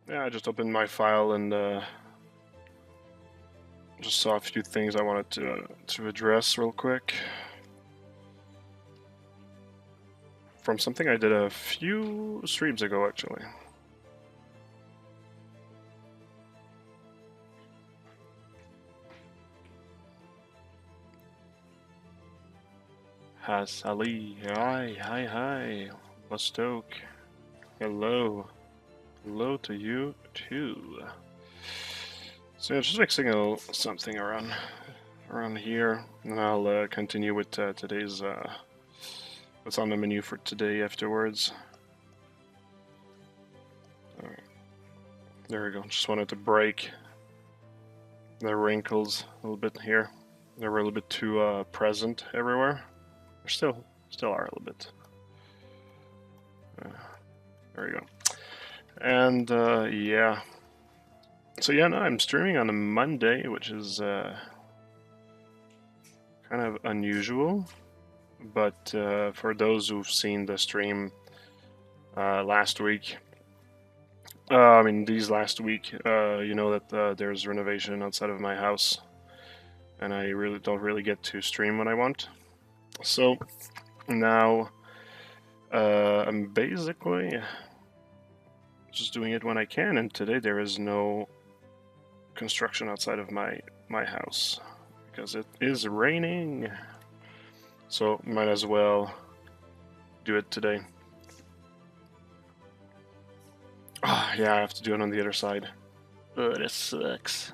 Yeah, I just opened my file and just saw a few things I wanted to address real quick. From something I did a few streams ago, actually. Hasali, hi, Mustoke, hello to you too. So yeah, just mixing something around here, and I'll continue with today's what's on the menu for today afterwards. All right, there we go. Just wanted to break the wrinkles a little bit here. They were a little bit too present everywhere. They still are a little bit. There we go. And yeah. So yeah, no, I'm streaming on a Monday, which is kind of unusual. But for those who've seen the stream last week, I mean these last week, you know that there's renovation outside of my house, and I really don't really get to stream when I want. So now I'm basically just doing it when I can, and today there is no construction outside of my house because it is raining, so might as well do it today. Ah, yeah, I have to do it on the other side. Oh, that sucks.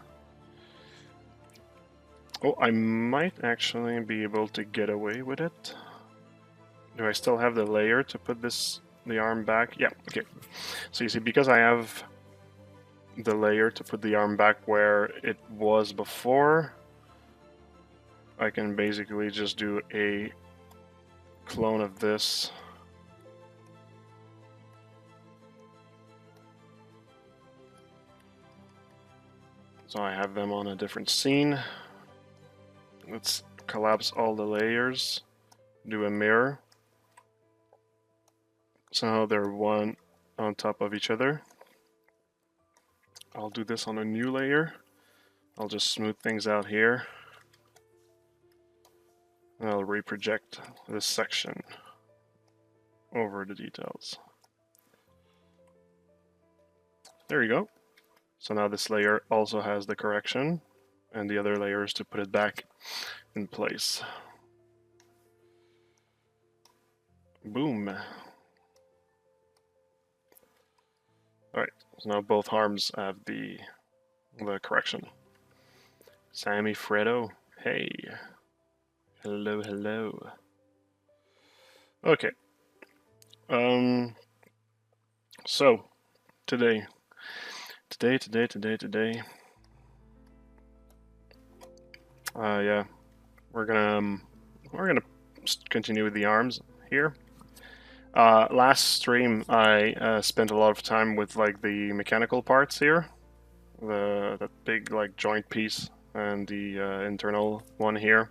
Oh, I might actually be able to get away with it. Do I still have the layer to put the arm back? Yeah, okay. So you see, because I have the layer to put the arm back where it was before, I can basically just do a clone of this. So I have them on a different scene. Let's collapse all the layers, do a mirror. So they're one on top of each other. I'll do this on a new layer. I'll just smooth things out here. And I'll reproject this section over the details. There you go. So now this layer also has the correction, and the other layers to put it back in place. Boom. Alright, so now both arms have the correction. Sammy Fredo, hey. Hello. Okay. So today. Yeah, we're gonna continue with the arms here. Last stream I spent a lot of time with like the mechanical parts here, that big like joint piece and the internal one here.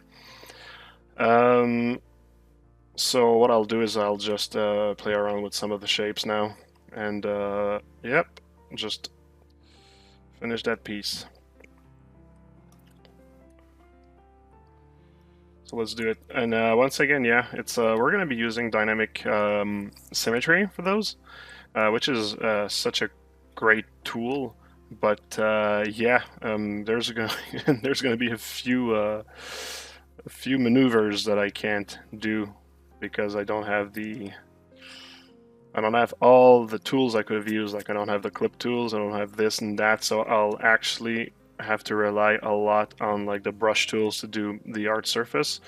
So what I'll do is I'll just play around with some of the shapes now, and yep, just finish that piece. So let's do it. And once again, yeah, it's we're gonna be using dynamic symmetry for those, which is such a great tool. But yeah, there's gonna be a few maneuvers that I can't do because I don't have all the tools I could have used. Like I don't have the clip tools, I don't have this and that, so I'll actually have to rely a lot on like the brush tools to do the art surface,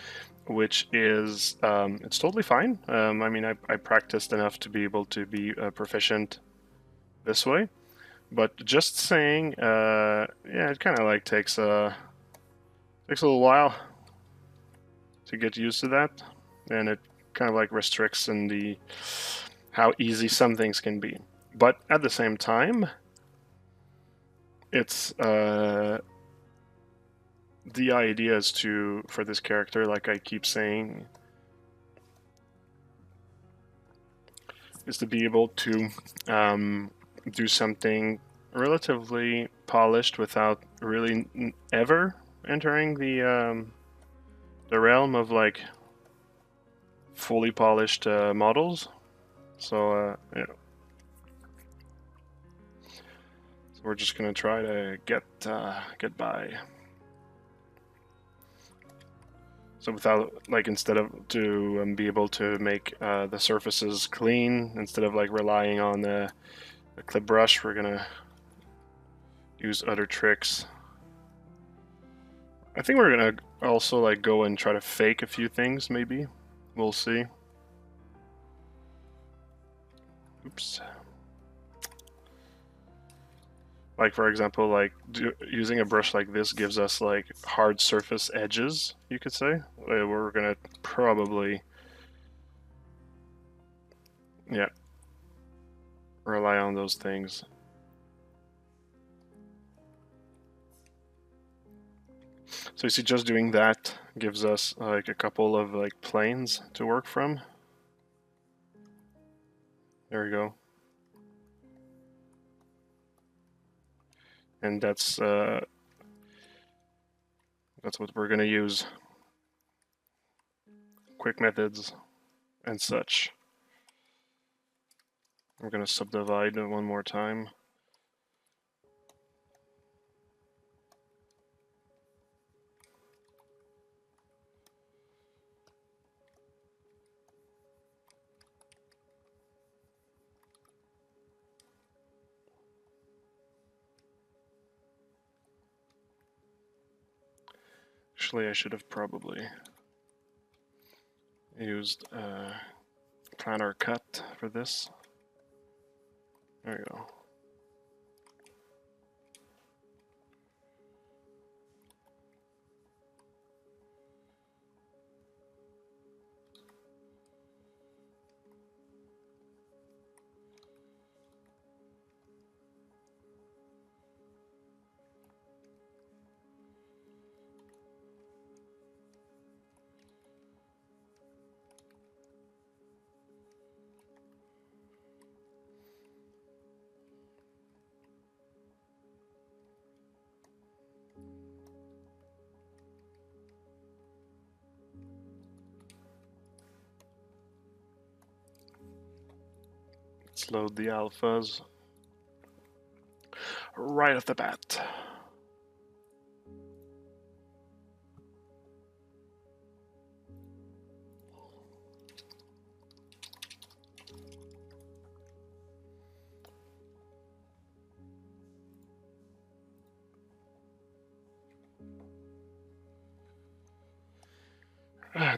which is it's totally fine. I mean, I practiced enough to be able to be proficient this way, but just saying, yeah, it kind of like takes a little while to get used to that, and it kind of like restricts in the how easy some things can be. But at the same time, it's the idea is for this character, like I keep saying, is to be able to do something relatively polished without really ever entering the realm of like fully polished models. So yeah, so we're just gonna try to get by. So without like instead of to be able to make the surfaces clean, instead of like relying on the clip brush, we're gonna use other tricks. I think we're gonna also like go and try to fake a few things, maybe. We'll see. Oops. Like for example, like using a brush like this gives us like hard surface edges, you could say. We're gonna probably, yeah, rely on those things. So you see, just doing that gives us like a couple of like planes to work from. There we go. And that's what we're gonna use. Quick methods and such. We're gonna subdivide it one more time. Actually, I should have probably used planar cut for this. There you go. Let's load the alphas right off the bat.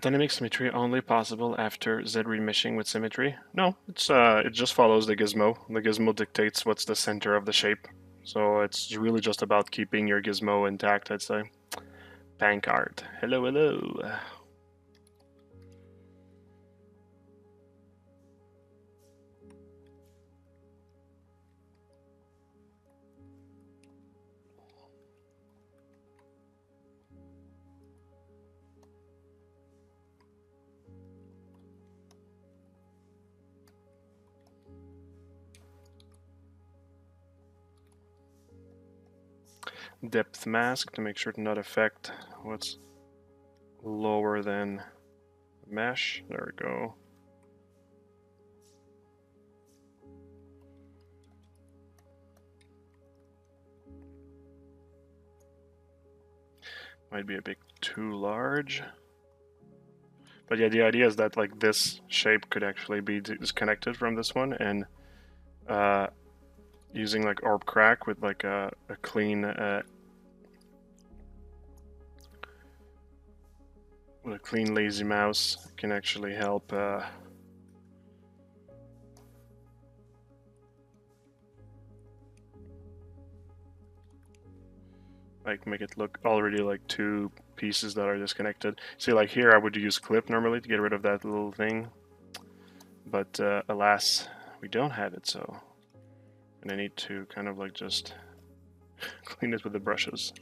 Dynamic symmetry only possible after Z remeshing with symmetry? No, it just follows the gizmo. The gizmo dictates what's the center of the shape. So it's really just about keeping your gizmo intact, I'd say. Pancart. Hello, hello. Depth mask to make sure to not affect what's lower than mesh. There we go. Might be a bit too large. But yeah, the idea is that like this shape could actually be disconnected from this one, and using like orb crack with like a clean with a clean lazy mouse can actually help like make it look already like two pieces that are disconnected. See, like here I would use clip normally to get rid of that little thing, but alas, we don't have it, so and I need to kind of like just clean it with the brushes.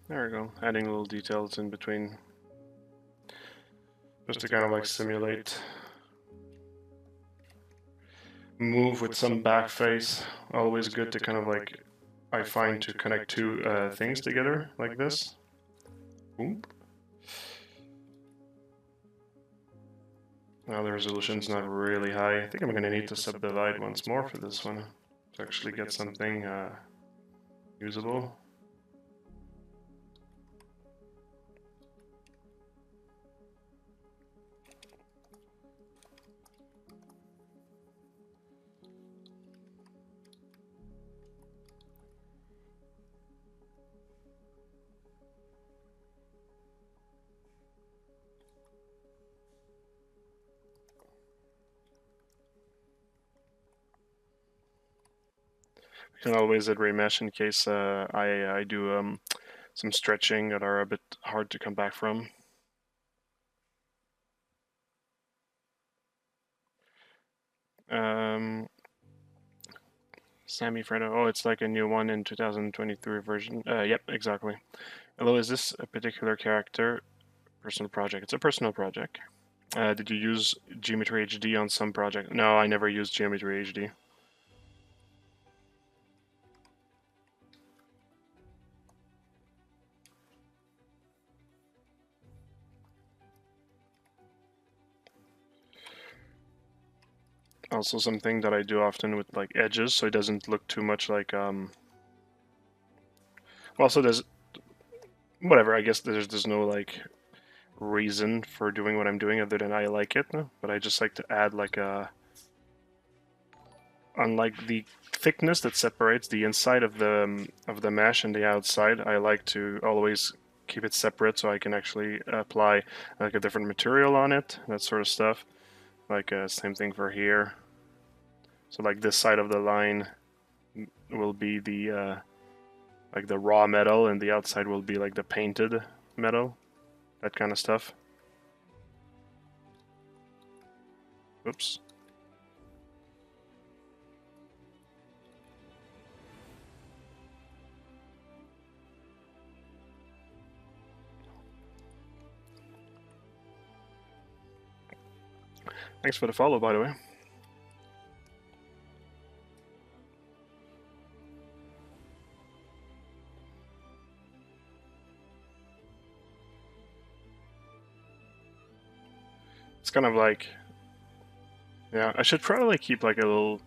There we go. Adding little details in between. Just to kind of like simulate move with some back face. Always good to kind of like, I find, to connect two things together like this. Boom. Now the resolution's not really high. I think I'm gonna need to subdivide once more for this one to actually get something usable. You can always add remesh in case I do some stretching that are a bit hard to come back from. Sammy Fredo. Oh, it's like a new one in 2023 version. Yep, exactly. Hello, is this a particular character? Personal project. It's a personal project. Did you use Geometry HD on some project? No, I never used Geometry HD. Also something that I do often with like edges, so it doesn't look too much like well, so there's whatever. I guess there's no like reason for doing what I'm doing other than I like it, but I just like to add like a, unlike the thickness that separates the inside of the mesh and the outside, I like to always keep it separate so I can actually apply like a different material on it, that sort of stuff. Like same thing for here. So like this side of the line will be the like the raw metal, and the outside will be like the painted metal, that kind of stuff. Oops. Thanks for the follow, by the way. It's kind of like, yeah, I should probably keep like a little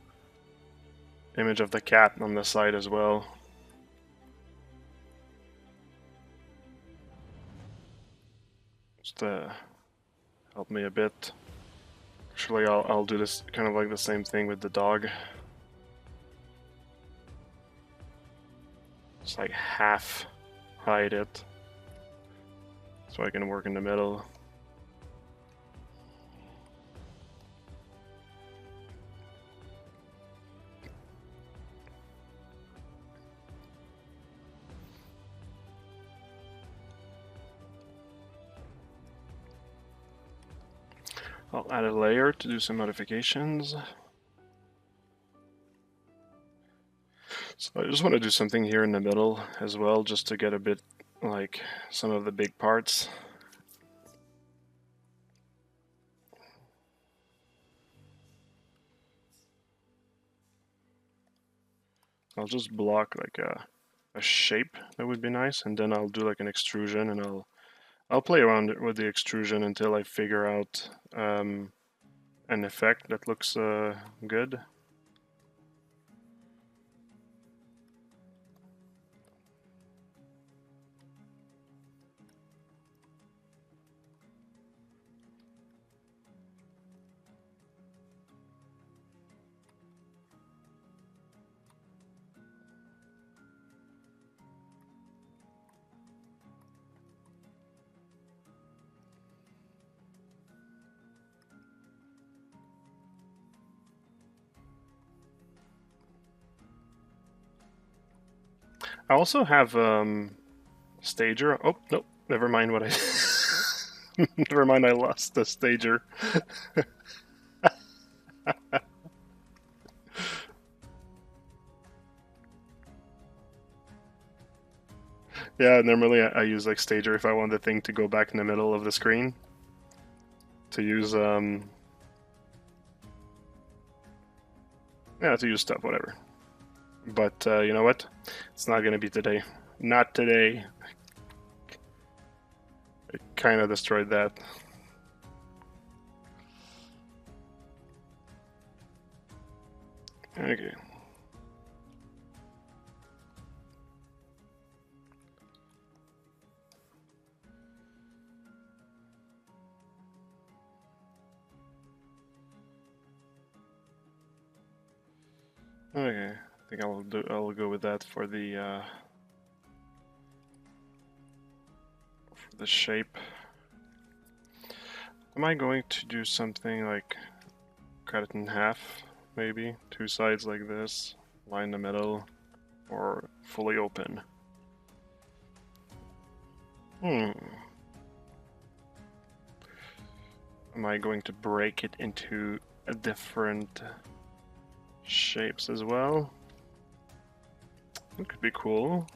image of the cat on the side as well. Just to help me a bit. Actually, I'll do this kind of like the same thing with the dog. Just like half hide it, so I can work in the middle. I'll add a layer to do some modifications. So I just want to do something here in the middle as well, just to get a bit like some of the big parts. I'll just block like a shape that would be nice, and then I'll do like an extrusion, and I'll play around with the extrusion until I figure out an effect that looks good. I also have stager. Oh, no, never mind what I never mind, I lost the stager. Yeah, normally I use like Stager if I want the thing to go back in the middle of the screen. To use, yeah, to use stuff, whatever. But you know what? It's not gonna be today. Not today. It kind of destroyed that. Okay. Okay. I think I'll go with that for the shape. Am I going to do something like cut it in half, maybe? Two sides like this, line the middle, or fully open? Am I going to break it into different shapes as well? That could be cool.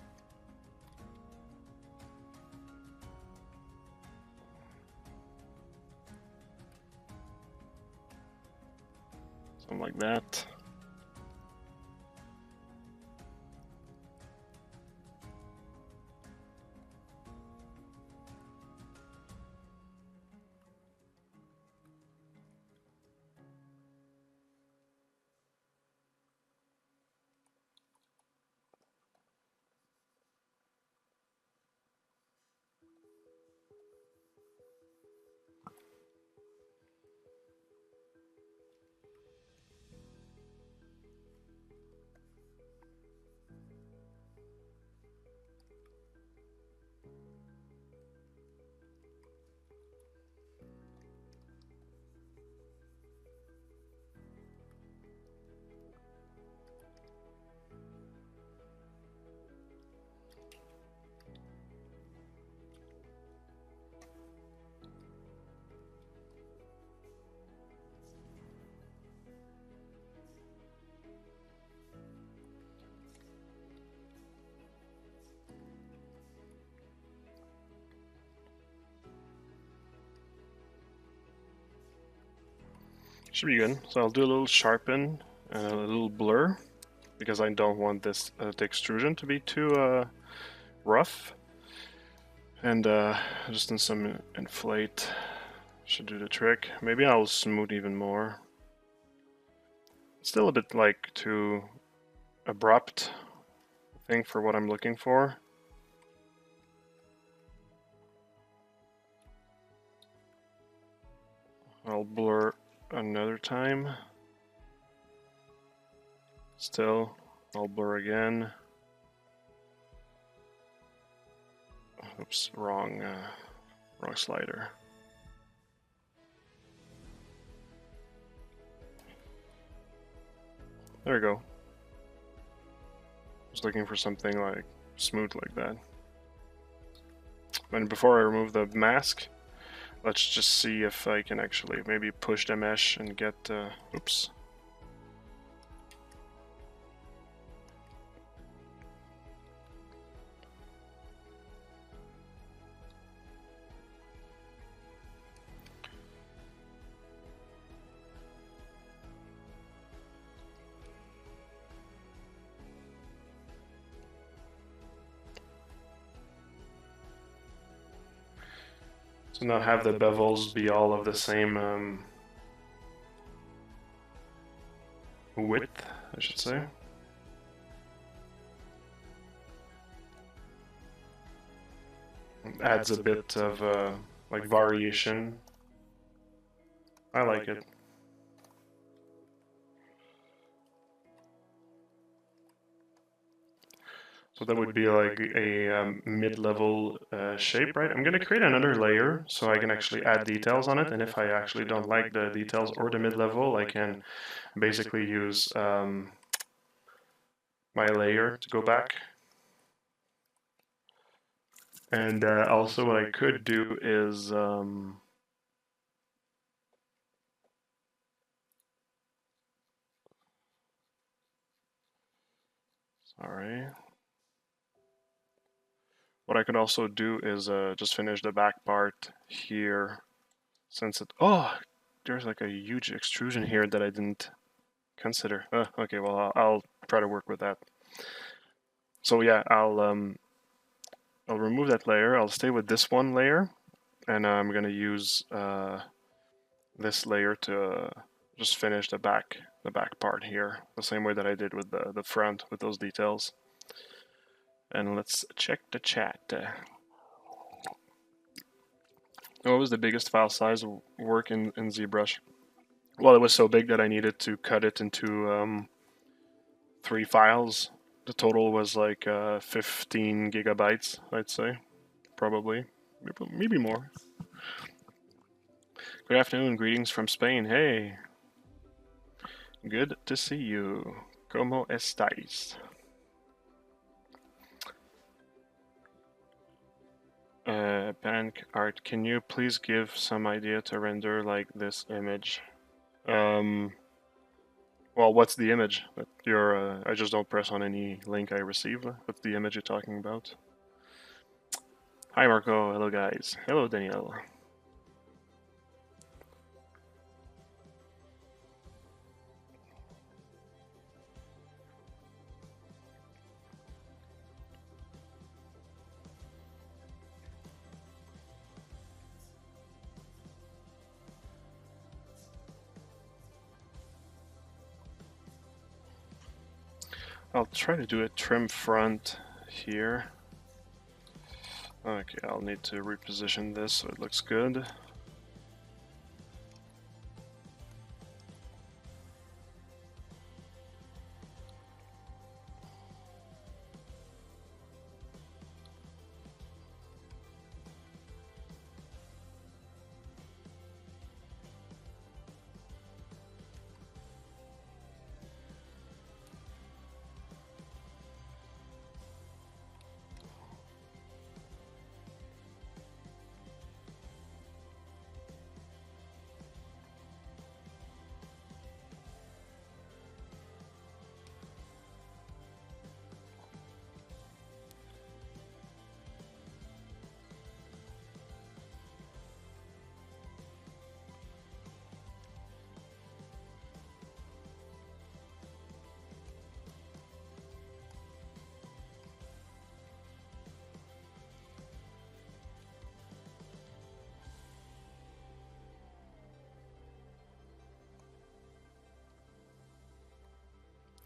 Something like that. Should be good. So I'll do a little sharpen and a little blur because I don't want this the extrusion to be too rough. And just in some inflate should do the trick. Maybe I'll smooth even more. Still a bit like too abrupt, I think, for what I'm looking for. I'll blur another time. Still, I'll blur again. Oops, wrong slider. There we go. Just looking for something like smooth like that. And before I remove the mask, let's just see if I can actually maybe push the mesh and get, oops. So not have the bevels be all of the same width, I should say. Adds a bit of like variation. I like it. So that would be like a mid-level shape, right? I'm going to create another layer so I can actually add details on it. And if I actually don't like the details or the mid-level, I can basically use my layer to go back. And also what I could do is sorry. What I could also do is just finish the back part here, since it... Oh, there's like a huge extrusion here that I didn't consider. Okay, well, I'll try to work with that. So yeah, I'll remove that layer. I'll stay with this one layer, and I'm gonna use this layer to just finish the back part here, the same way that I did with the front with those details. And let's check the chat. What was the biggest file size work in ZBrush? Well, it was so big that I needed to cut it into 3 files. The total was like 15 gigabytes, I'd say. Probably. Maybe more. Good afternoon, greetings from Spain. Hey. Good to see you. ¿Cómo estáis? Bank art, can you please give some idea to render like this image? Well, what's the image that you're? I just don't press on any link I receive. What's the image you're talking about? Hi, Marco. Hello, guys. Hello, Danielle. I'll try to do a trim front here. Okay, I'll need to reposition this so it looks good.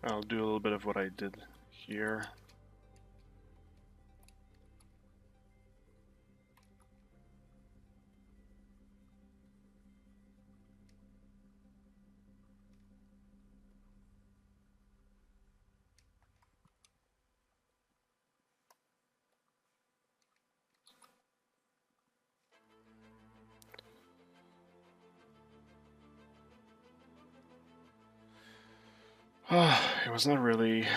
I'll do a little bit of what I did here. It was not really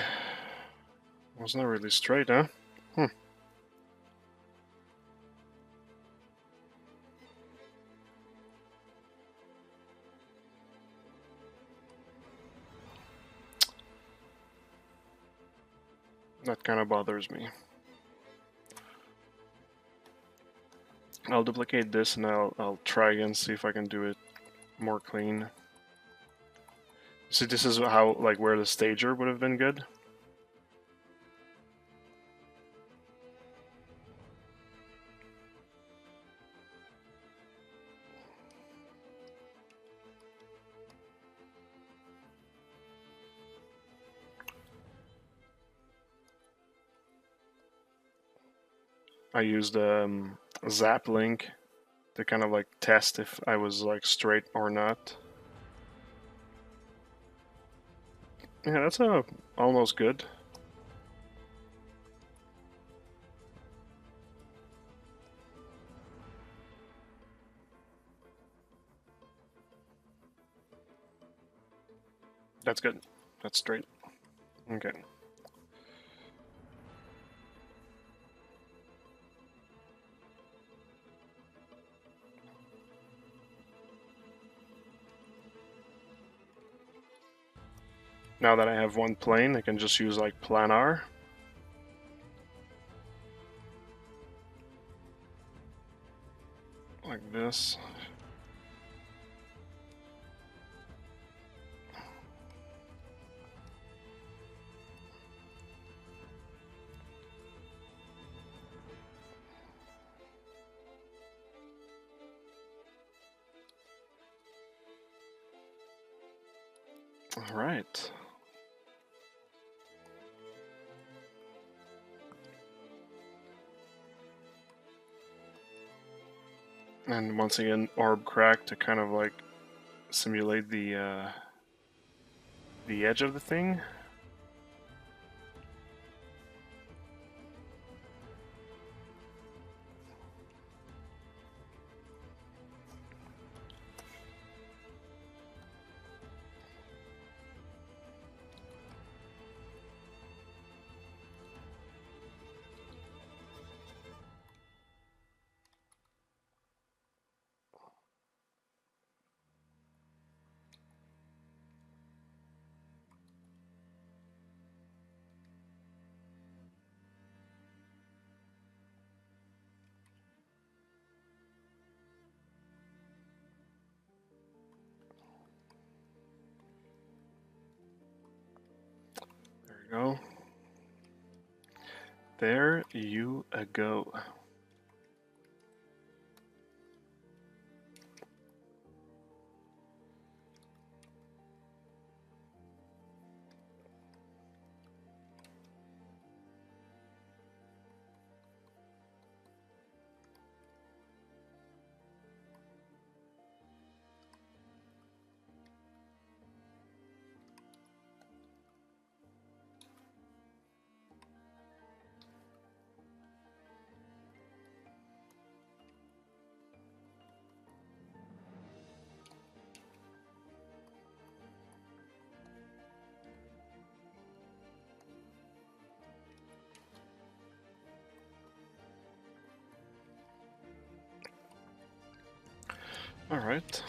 straight, huh? That kind of bothers me. I'll duplicate this and I'll try again, see if I can do it more clean. See, this is how, like, where the stager would have been good. I used zap link to kind of like test if I was like straight or not. Yeah, that's almost good. That's good. That's straight. Okay. Now that I have one plane, I can just use like planar. this. All right. And once again, orb crack to kind of like simulate the edge of the thing. There you go. There you go. All right.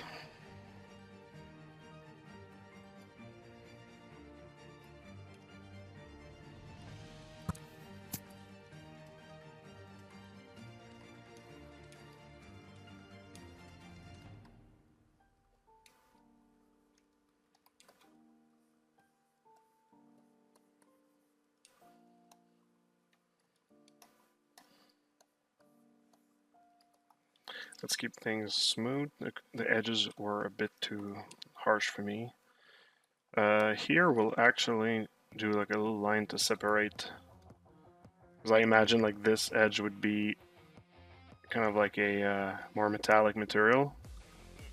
Let's keep things smooth. The edges were a bit too harsh for me. Here we'll actually do like a little line to separate. Because I imagine like this edge would be kind of like a more metallic material,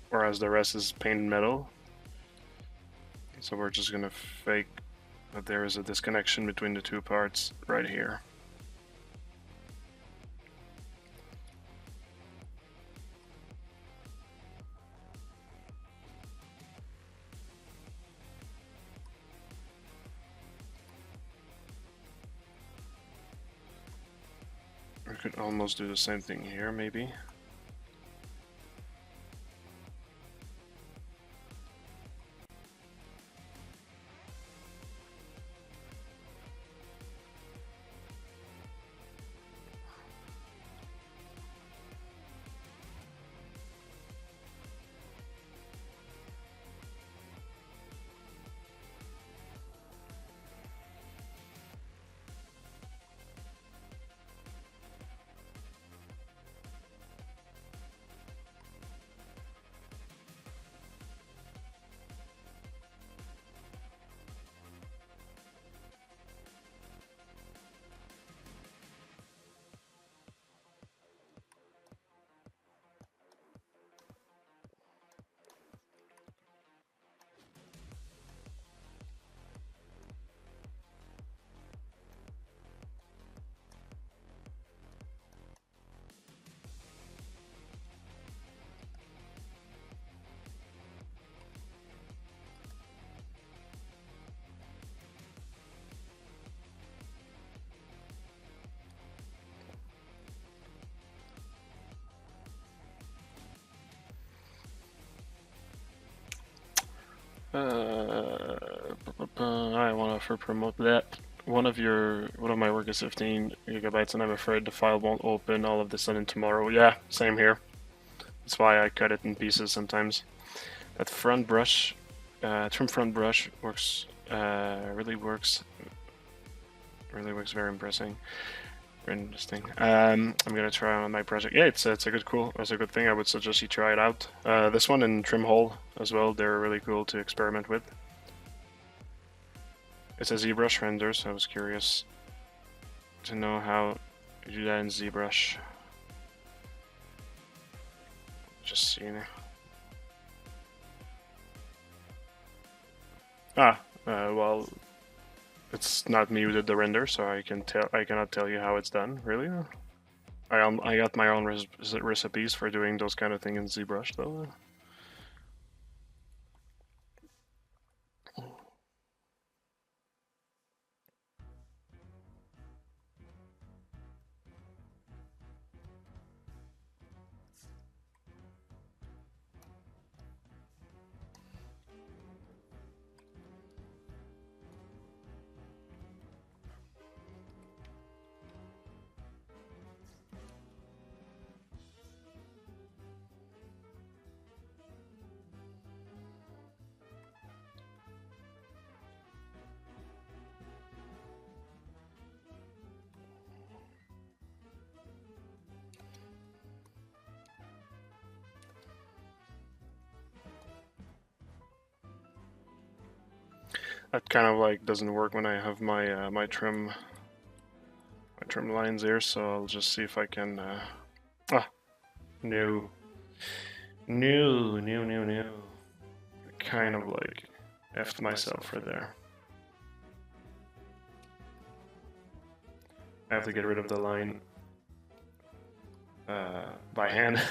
whereas the rest is painted metal. So we're just gonna fake that there is a disconnection between the two parts right here. We could almost do the same thing here, maybe. I want to promote that. One of my work is 15 gigabytes, and I'm afraid the file won't open all of the sudden tomorrow. Yeah, same here. That's why I cut it in pieces sometimes. That front brush, trim front brush works, really works very impressive. Very interesting. I'm gonna try on my project. Yeah, it's a good thing. I would suggest you try it out. This one and trim hole as well. They're really cool to experiment with. It's a ZBrush render, so I was curious to know how you do that in ZBrush. Just seeing it. Well, it's not me who did the render, so I cannot tell you how it's done. Really? I got my own recipes for doing those kind of things in ZBrush, though. That kind of like doesn't work when I have my my trim lines here, so I'll just see if I can. No. Kind of like effed myself for there. I have to get rid of the line by hand.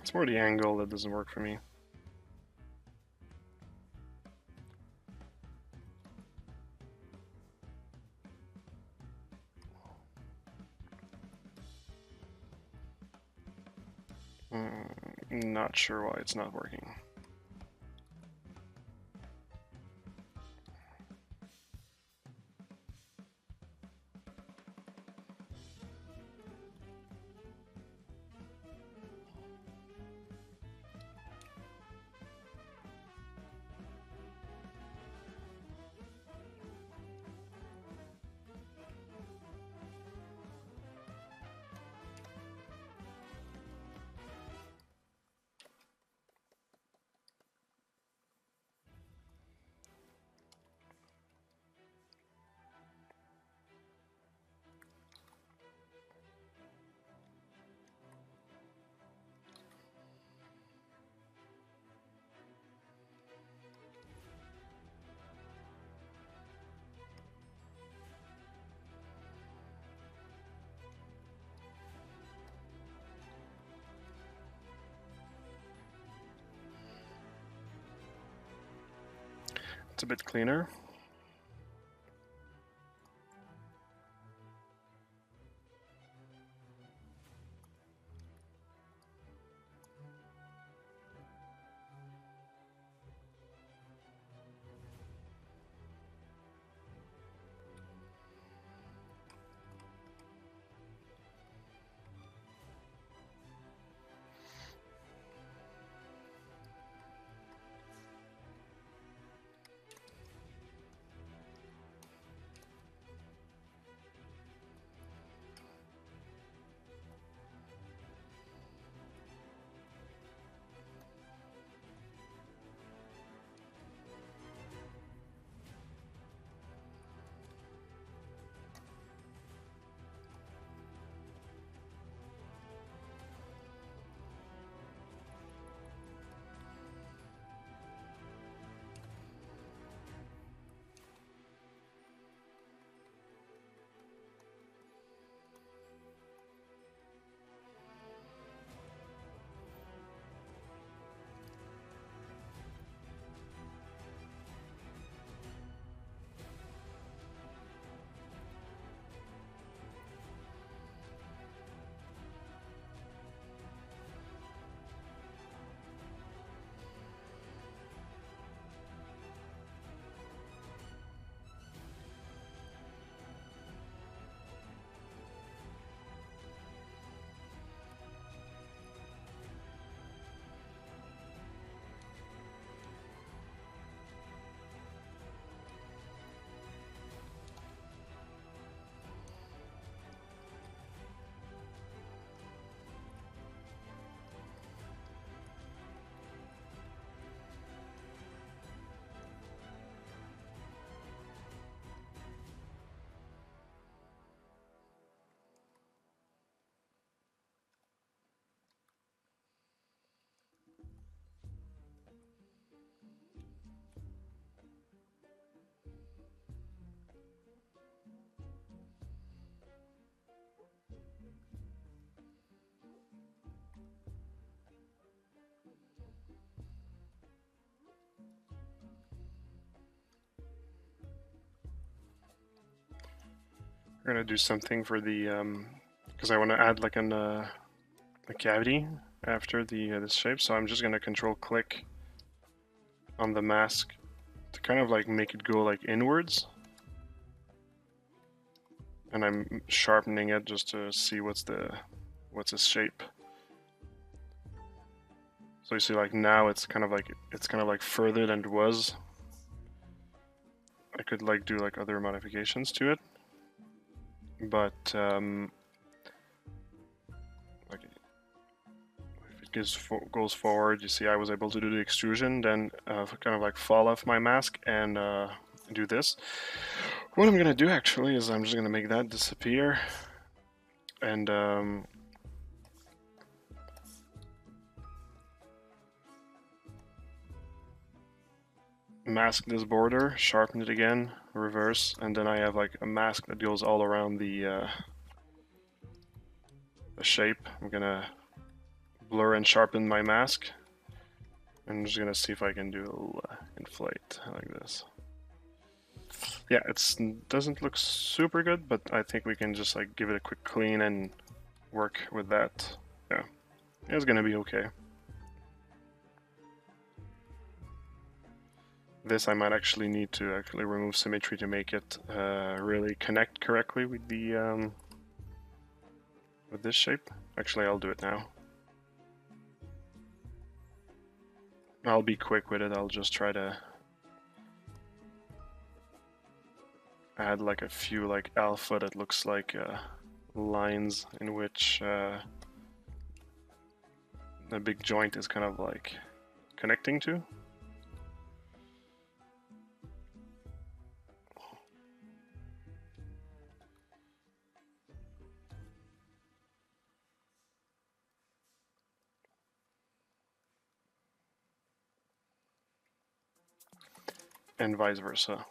It's more the angle that doesn't work for me. Not sure why it's not working. It's a bit cleaner. We're gonna do something for the because I want to add like a cavity after the this shape. So I'm just gonna control click on the mask to kind of like make it go like inwards, and I'm sharpening it just to see what's the shape. So you see, like now it's kind of like further than it was. I could like do like other modifications to it, but like if it goes forward, you see I was able to do the extrusion, then kind of like fall off my mask and do this. What I'm gonna do actually is I'm just gonna make that disappear, and mask this border, sharpen it again, reverse, and then I have like a mask that goes all around the shape. I'm gonna blur and sharpen my mask. I'm just gonna see if I can do a little inflate like this. Yeah, it doesn't look super good, but I think we can just like give it a quick clean and work with that. Yeah, it's gonna be okay. This I might actually need to remove symmetry to make it really connect correctly with the with this shape. Actually, I'll do it now. I'll be quick with it. I'll just try to add like a few like alpha that looks like lines in which the big joint is kind of like connecting to. And vice versa.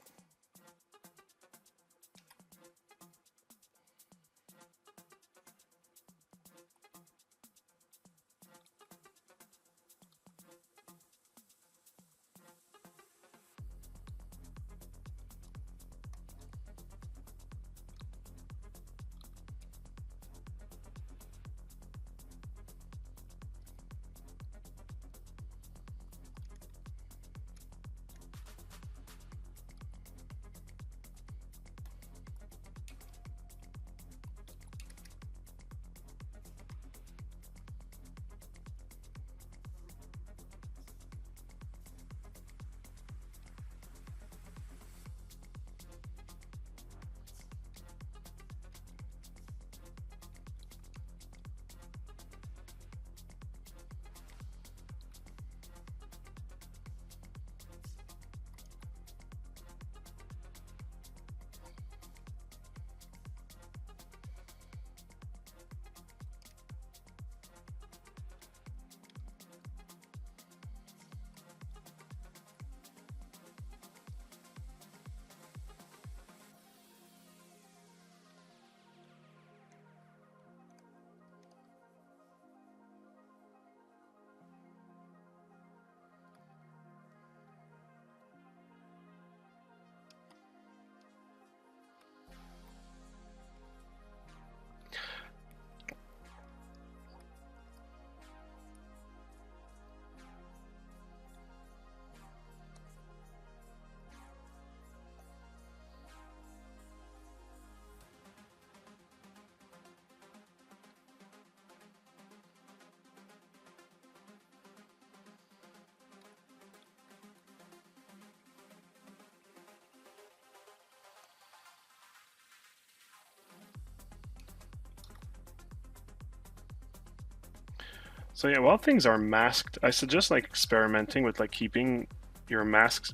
So yeah, while things are masked, I suggest like experimenting with like keeping your masks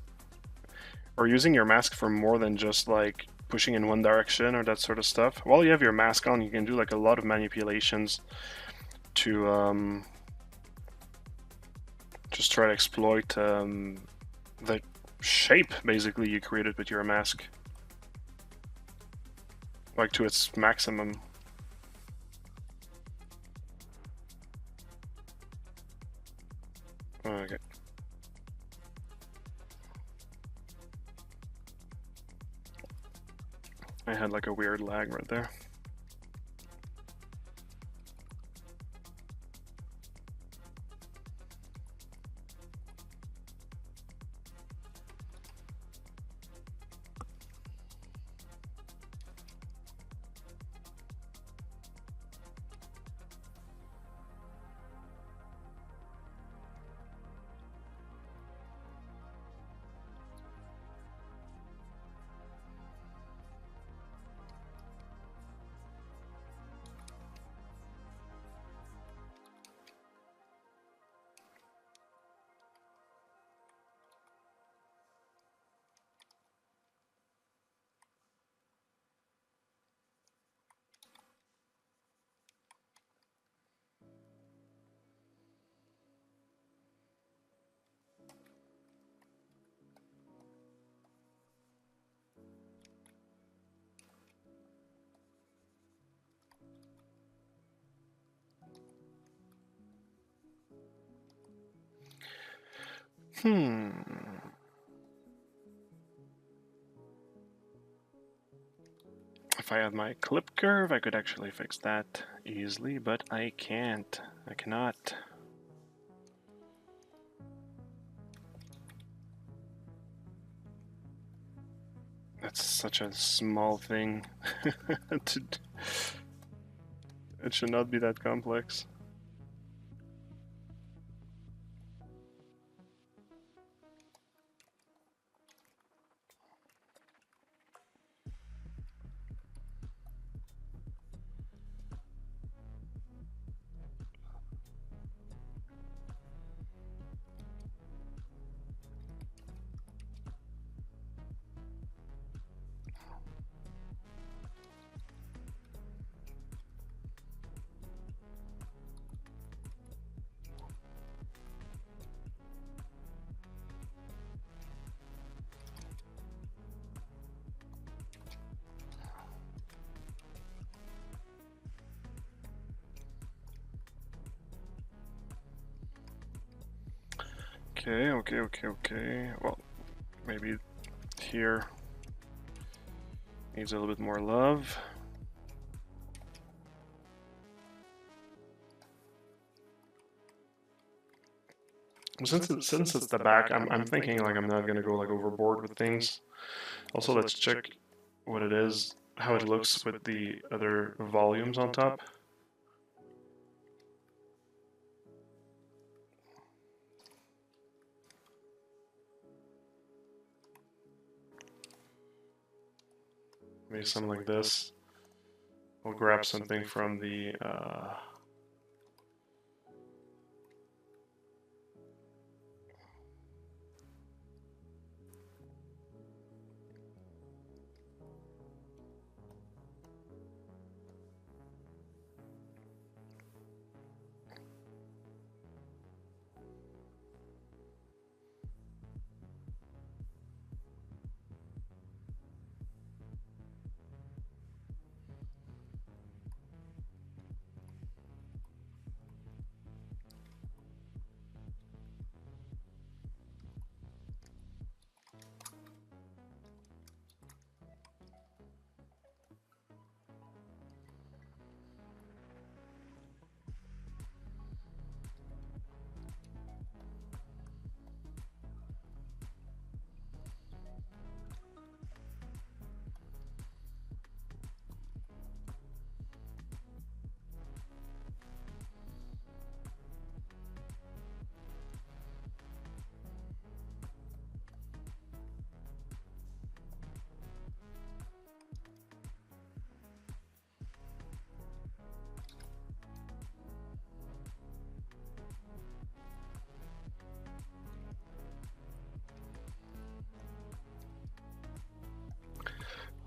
or using your mask for more than just like pushing in one direction or that sort of stuff. While you have your mask on, you can do like a lot of manipulations to just try to exploit the shape basically you created with your mask, like to its maximum. Okay. I had like a weird lag right there. If I had my clip curve, I could actually fix that easily, but I can't. I cannot. That's such a small thing. It should not be that complex. Okay. Well, maybe here needs a little bit more love. Since it's the back, I'm thinking like I'm not gonna go like overboard with things. Also, let's check what it is, how it looks with the other volumes on top. Maybe something like this. We'll grab something from the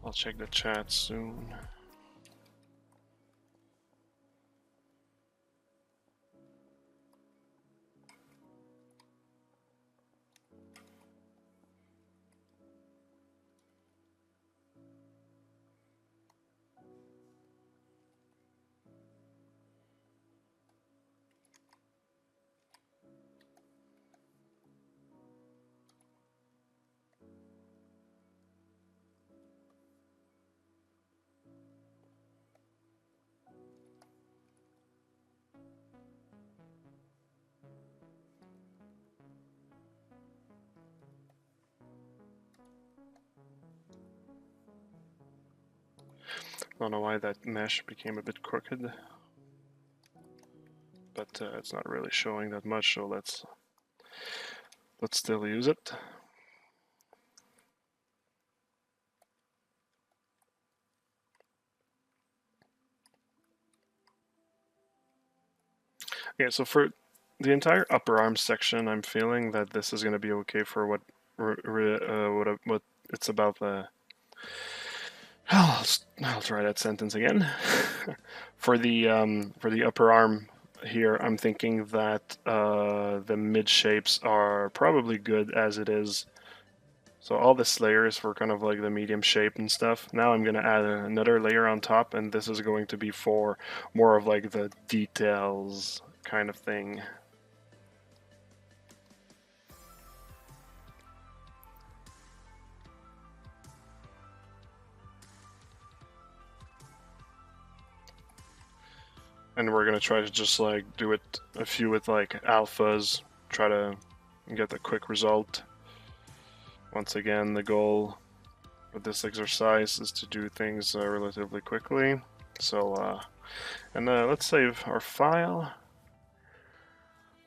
I'll check the chat soon. don't know why that mesh became a bit crooked, but it's not really showing that much, so let's still use it. Okay, so for the entire upper arm section, I'm feeling that this is going to be okay for what it's about. I'll try that sentence again. For the upper arm here, I'm thinking that the mid shapes are probably good as it is. So all this layer is for kind of like the medium shape and stuff. Now I'm going to add another layer on top, and this is going to be for more of like the details kind of thing. And we're going to try to just like do it a few with like alphas, try to get the quick result. Once again, the goal with this exercise is to do things relatively quickly. So, let's save our file.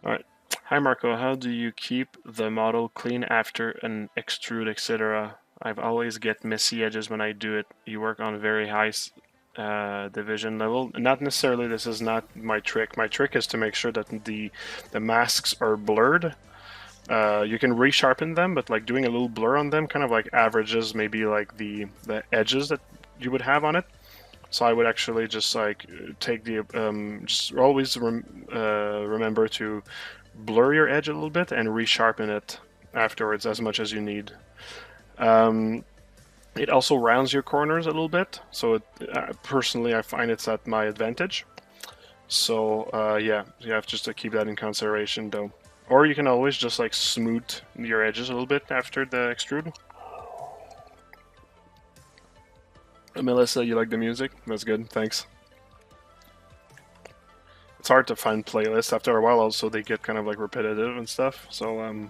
Alright. Hi Marco, how do you keep the model clean after an extrude, etc.? I've always get messy edges when I do it. You work on very high division level. Not necessarily, this is not my trick. My trick is to make sure that the masks are blurred. You can resharpen them, but like doing a little blur on them kind of like averages maybe like the edges that you would have on it. So I would actually just like take the just always remember to blur your edge a little bit and resharpen it afterwards as much as you need. It also rounds your corners a little bit, so personally I find it's at my advantage. So yeah, you have just to keep that in consideration though. Or you can always just like smooth your edges a little bit after the extrude. Melissa, you like the music? That's good, thanks. It's hard to find playlists after a while, also they get kind of like repetitive and stuff, so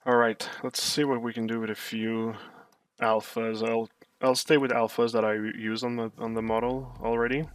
alright, let's see what we can do with a few alphas. I'll stay with alphas that I use on the model already.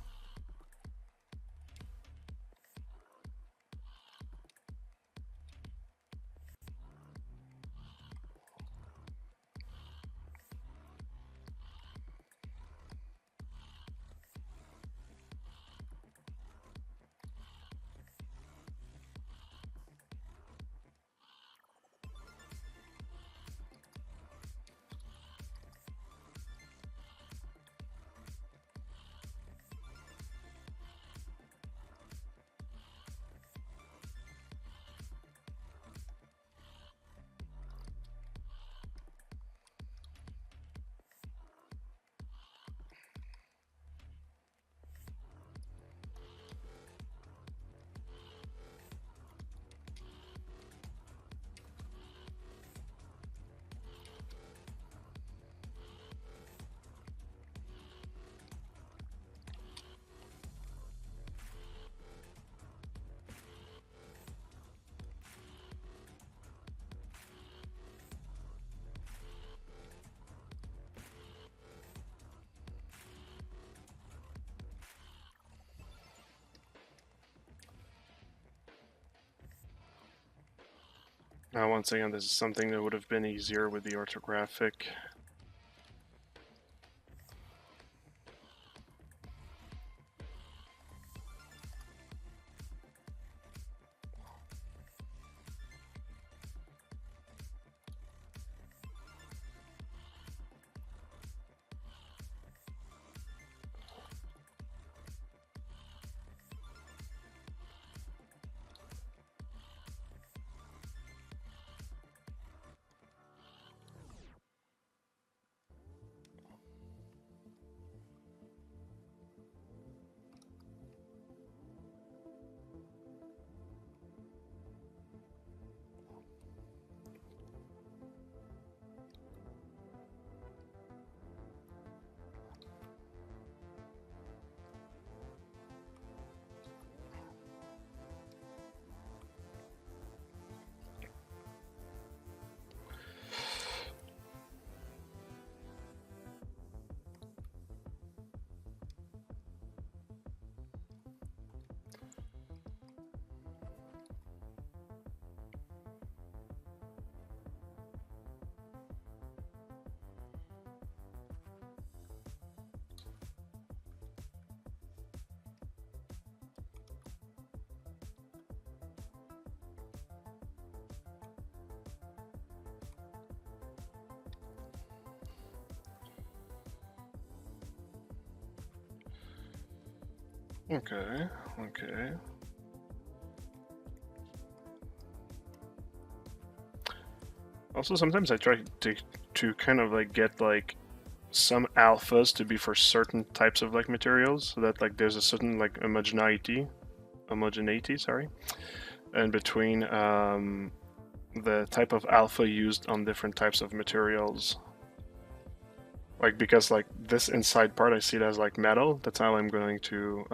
Now once again, this is something that would have been easier with the orthographic. Okay, okay. Also, sometimes I try to kind of like get like some alphas to be for certain types of like materials, so that like there's a certain like homogeneity, sorry, and between the type of alpha used on different types of materials. Like because like this inside part I see it as like metal. That's how I'm going to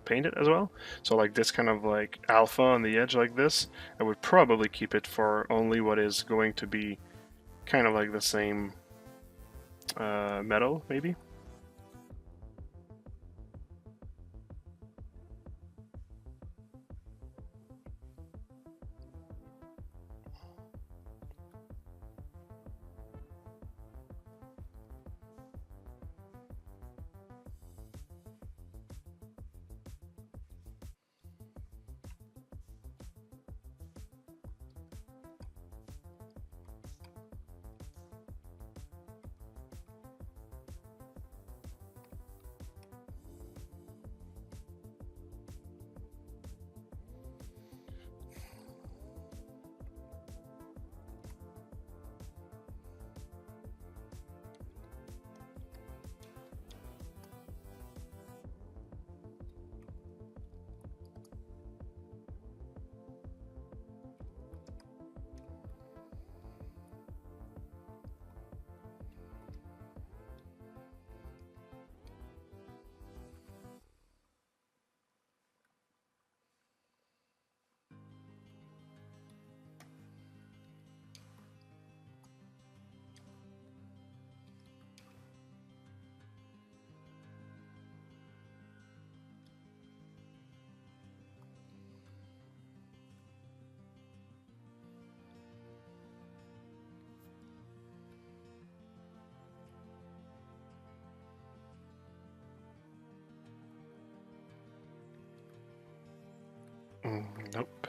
paint it as well. So like this kind of like alpha on the edge like this, I would probably keep it for only what is going to be kind of like the same metal, maybe. Nope.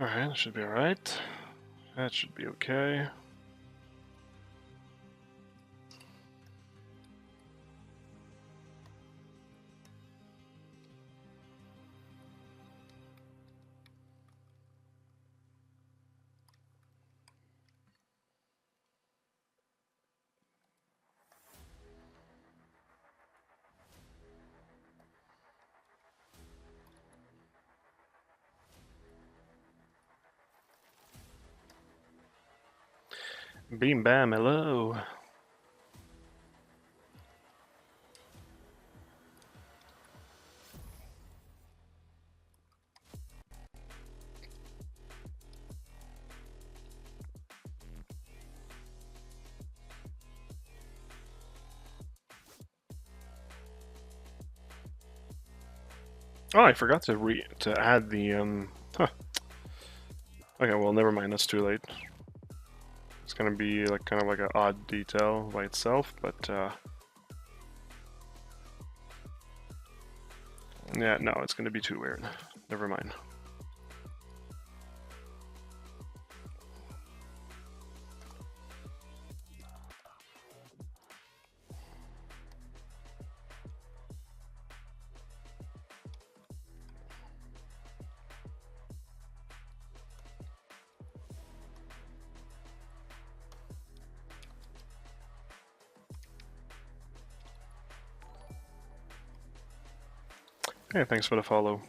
Alright, that should be alright. That should be okay. Beam bam, hello. Oh, I forgot to add the Huh. Okay, well, never mind. That's too late. It's gonna be like kind of like an odd detail by itself, but yeah, no, it's gonna be too weird. Never mind. Hey, thanks for the follow.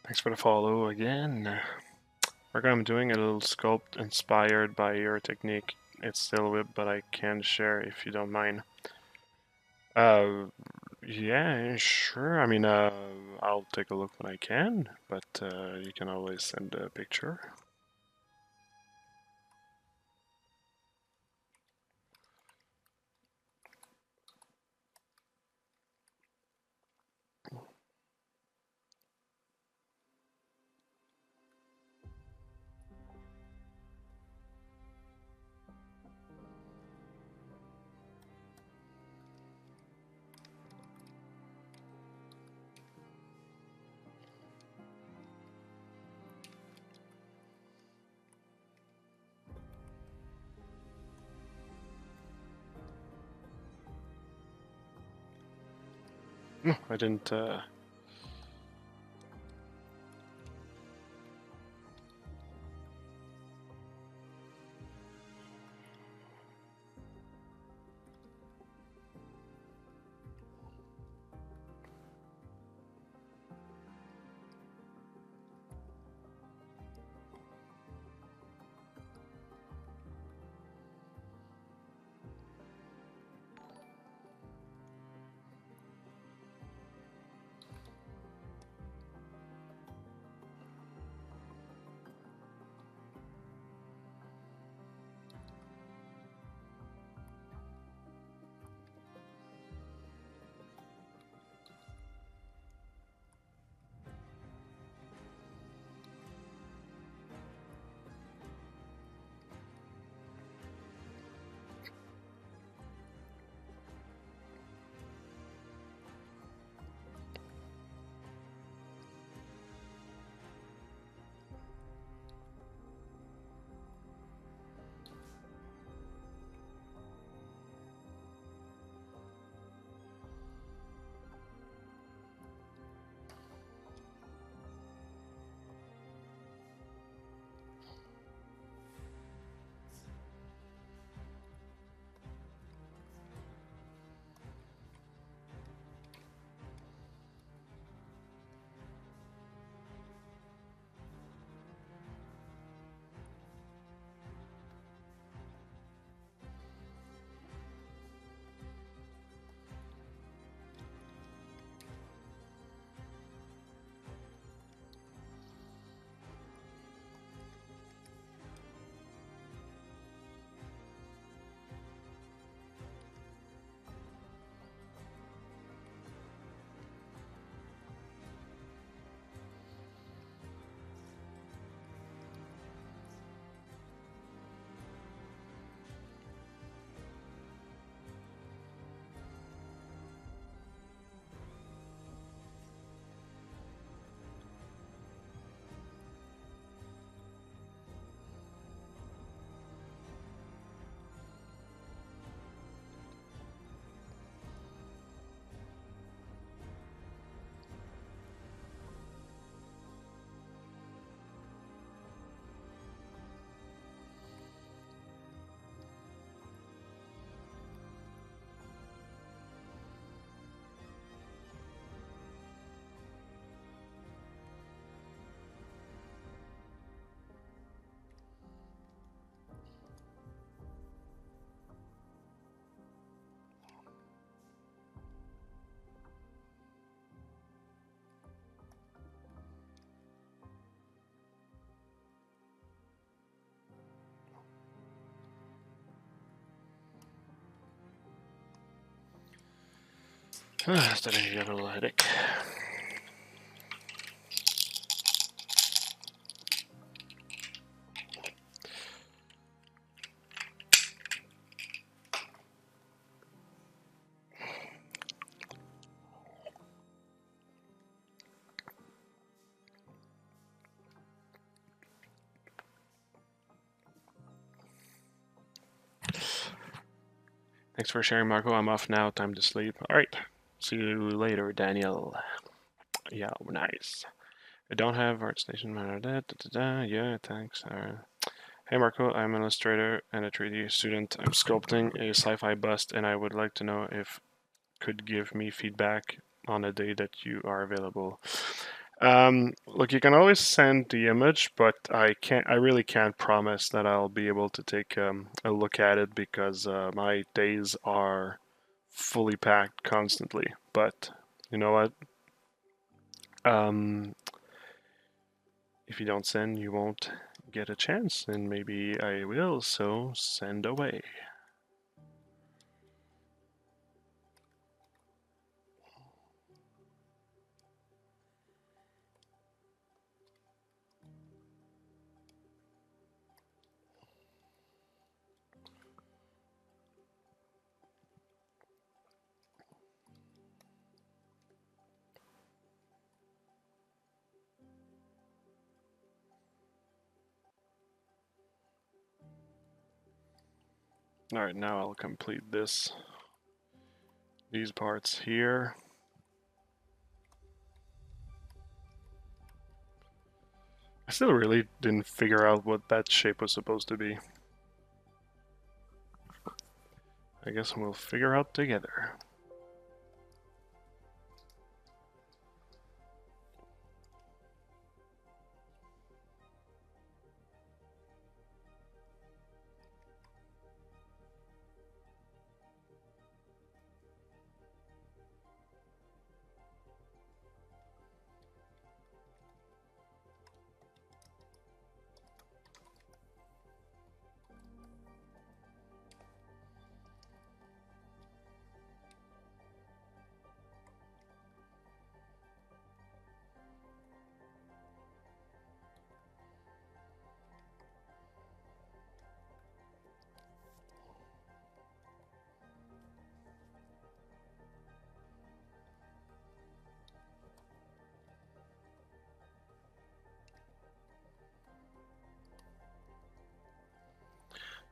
Thanks for the follow again. I'm doing a little sculpt inspired by your technique. It's still whipped, but I can share if you don't mind. Uh, yeah, sure. I mean, I'll take a look when I can, but you can always send a picture. No, I didn't. Starting to get a little headache. Thanks for sharing, Marco. I'm off now. Time to sleep. All right. See you later, Daniel. Yeah, nice. I don't have ArtStation. Yeah, thanks. Hey, Marco. I'm an illustrator and a 3D student. I'm sculpting a sci-fi bust, and I would like to know if could give me feedback on a day that you are available. Look, you can always send the image, but I really can't promise that I'll be able to take a look at it because my days are fully packed constantly. But you know what? Um, if you don't send, you won't get a chance, and maybe I will, so send away. Alright, now I'll complete these parts here. I still really didn't figure out what that shape was supposed to be. I guess we'll figure out together.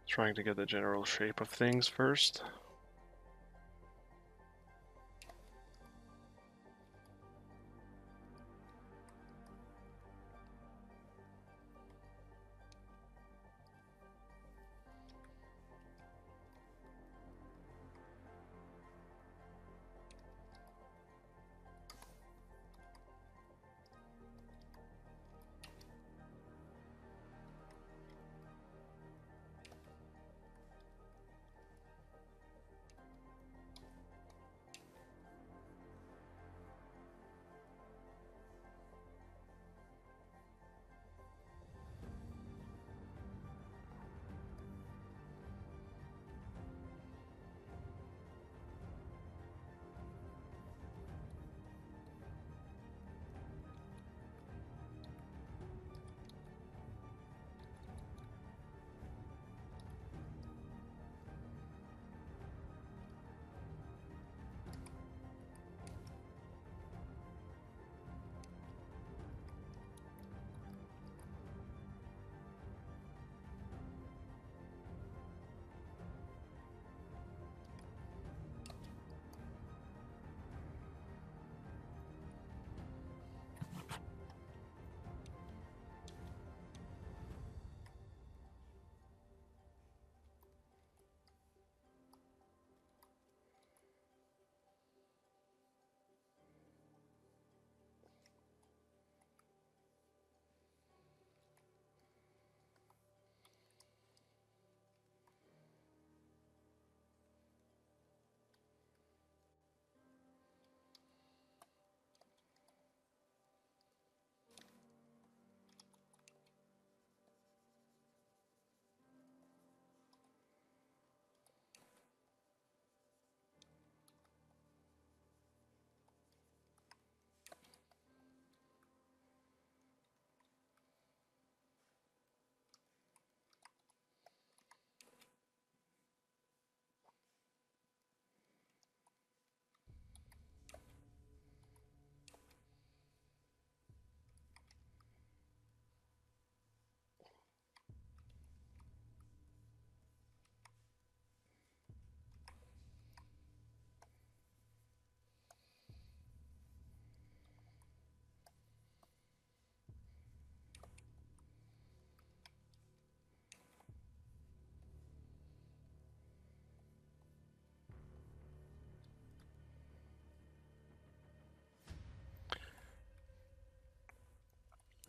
Trying to get the general shape of things first.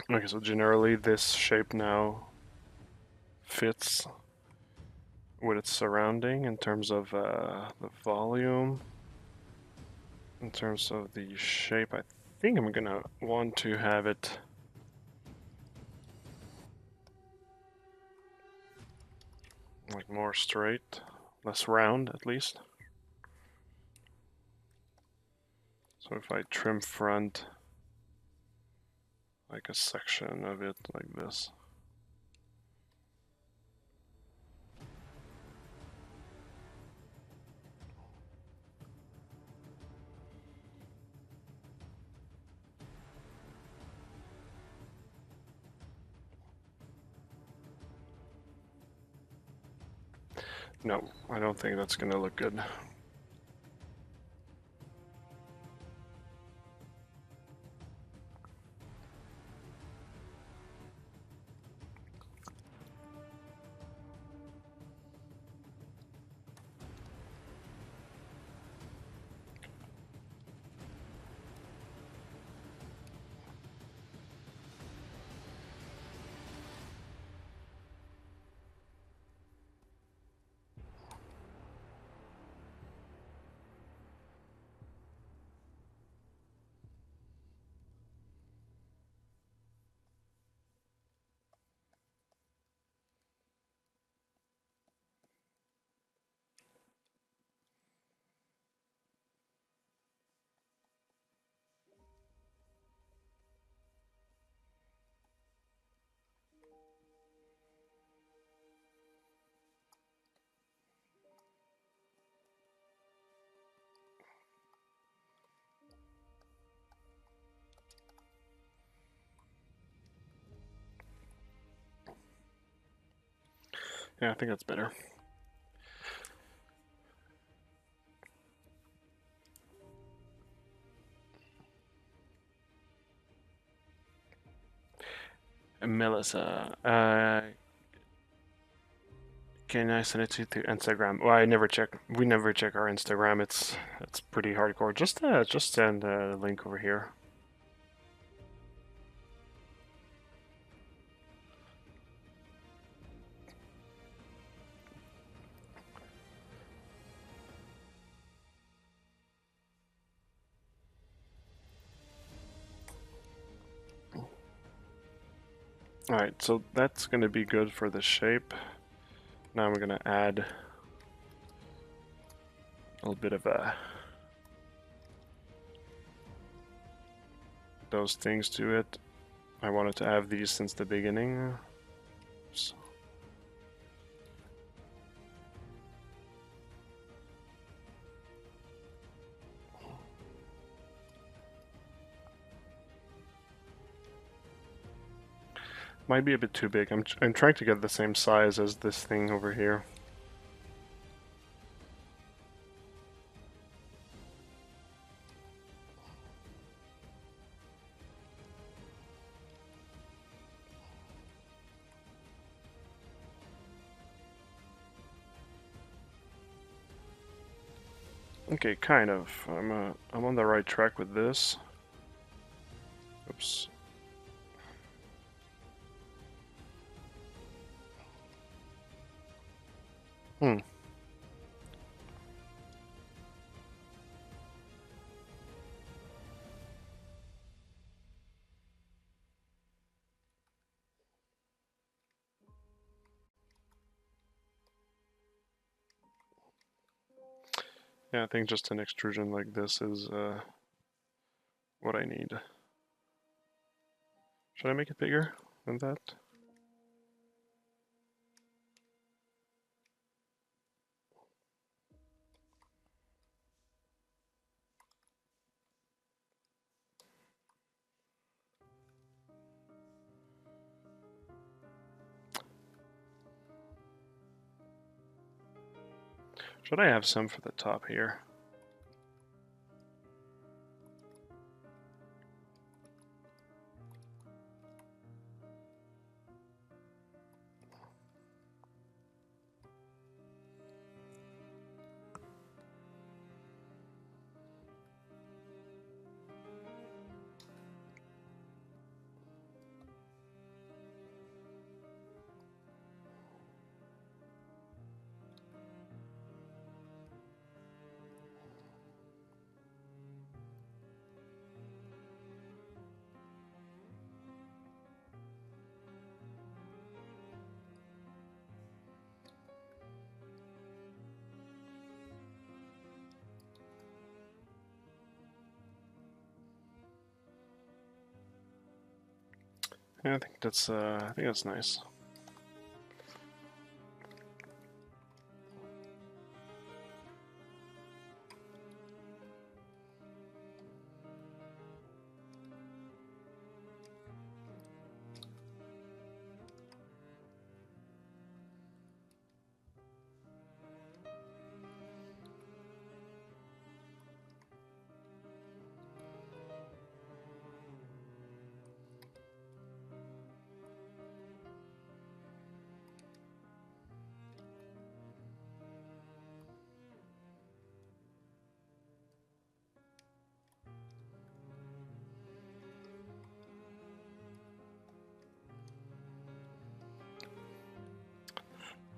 Okay, so generally this shape now fits with its surrounding in terms of the volume. In terms of the shape, I think I'm gonna want to have it like more straight, less round at least. So if I trim front like a section of it like this. No, I don't think that's gonna look good. Yeah, I think that's better. Melissa, can I send it to Instagram? Well, I never check. We never check our Instagram. It's pretty hardcore. Just send a link over here. Alright, so that's going to be good for the shape. Now we're going to add a little bit of those things to it. I wanted to have these since the beginning. So. Might be a bit too big. I'm trying to get the same size as this thing over here. Okay, kind of. I'm on the right track with this. Oops. Hmm. Yeah, I think just an extrusion like this is what I need. Should I make it bigger than that? Should I have some for the top here? Yeah, I think that's nice.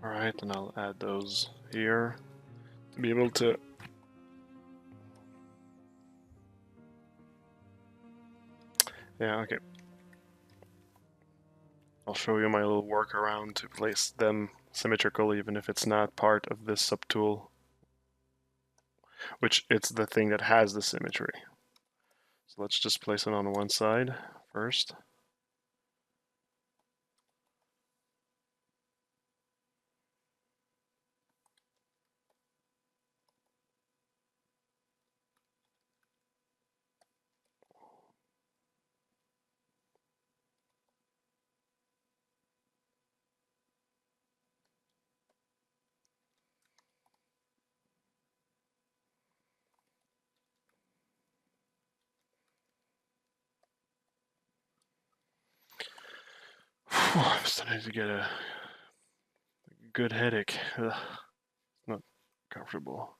Alright, and I'll add those here to be able to... Yeah, okay. I'll show you my little workaround to place them symmetrical even if it's not part of this subtool. Which it's the thing that has the symmetry. So let's just place it on one side first. I'm starting to get a good headache. Ugh, not comfortable.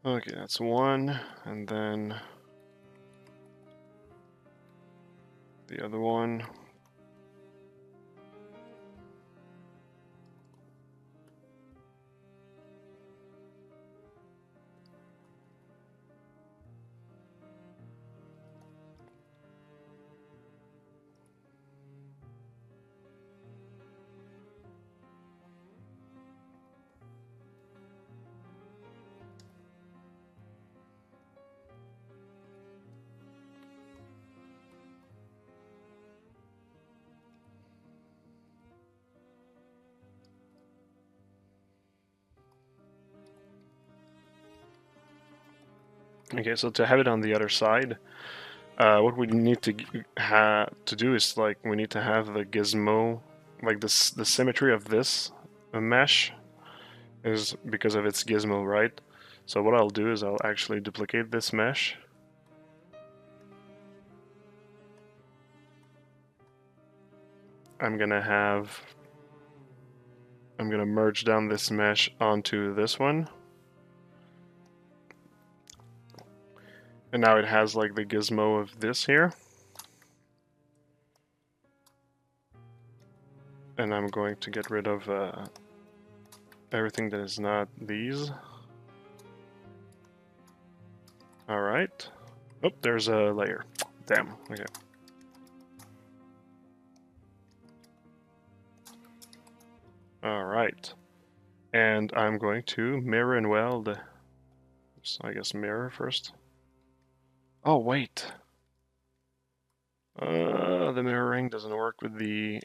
Okay, that's one, and then the other one. Okay, so to have it on the other side, what we need to do is like we need to have the gizmo, like this, the symmetry of this mesh is because of its gizmo, right? So what I'll do is I'll actually duplicate this mesh. I'm gonna merge down this mesh onto this one. And now it has like the gizmo of this here. And I'm going to get rid of everything that is not these. Alright. Oh, there's a layer. Damn, okay. Alright. And I'm going to mirror and weld. So I guess mirror first. Oh, wait. The mirroring doesn't work with the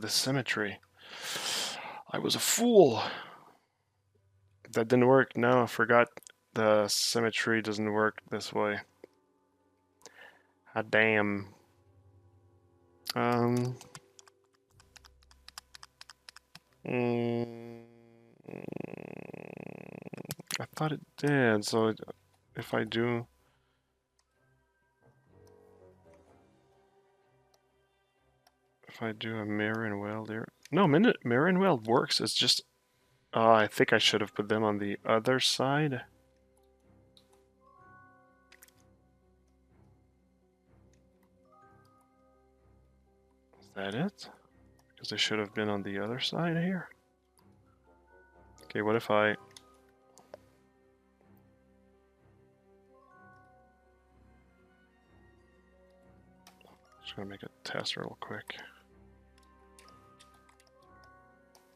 symmetry. I was a fool. That didn't work. No, I forgot the symmetry doesn't work this way. Ah, damn. I thought it did, so if I do... If I do a mirror and weld there... No, mirror and weld works, it's just... I think I should have put them on the other side. Is that it? Because they should have been on the other side here. Okay, what if I... gonna make a test real quick.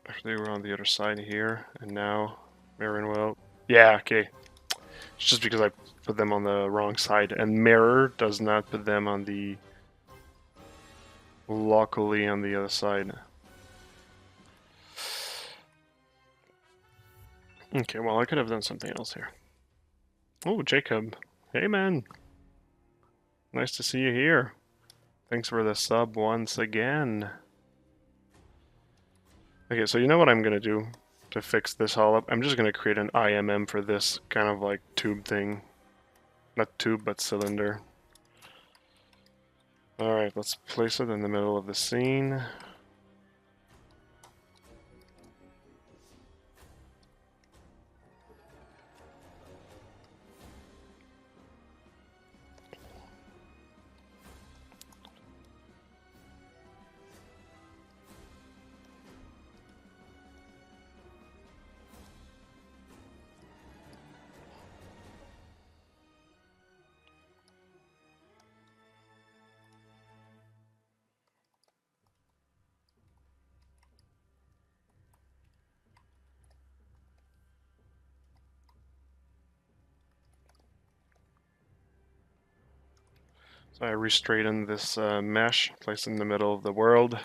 If they were on the other side here, and now mirroring well. Yeah, okay. It's just because I put them on the wrong side, and mirror does not put them on the locally on the other side. Okay, well I could have done something else here. Oh, Jacob. Hey man. Nice to see you here. Thanks for the sub once again. Okay, so you know what I'm gonna do to fix this all up? I'm just gonna create an IMM for this kind of like tube thing. Not tube, but cylinder. Alright, let's place it in the middle of the scene. So I re-straighten this mesh, place it in the middle of the world.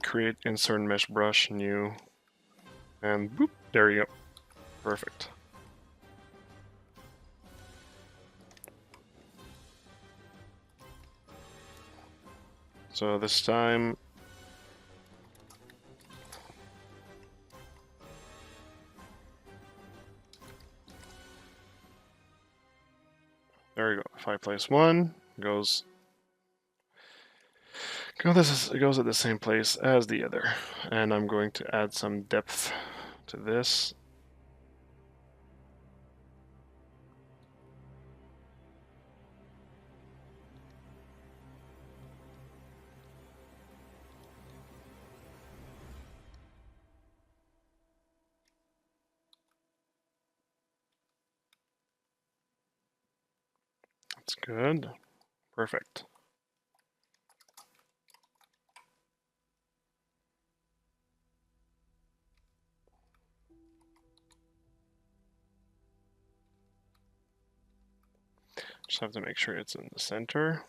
Create insert mesh brush, new, and boop, there you go. Perfect. So this time, there we go. If I place one, it goes at the same place as the other. And I'm going to add some depth to this. That's good. Perfect. Just have to make sure it's in the center.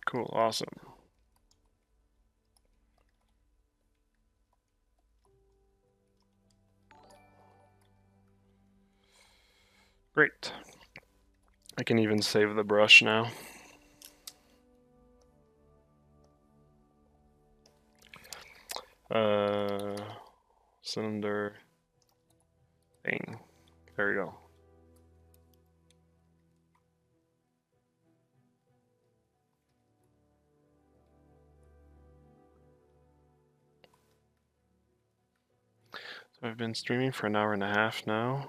Cool, awesome. Great. I can even save the brush now. Cylinder thing. There we go. So I've been streaming for an hour and a half now.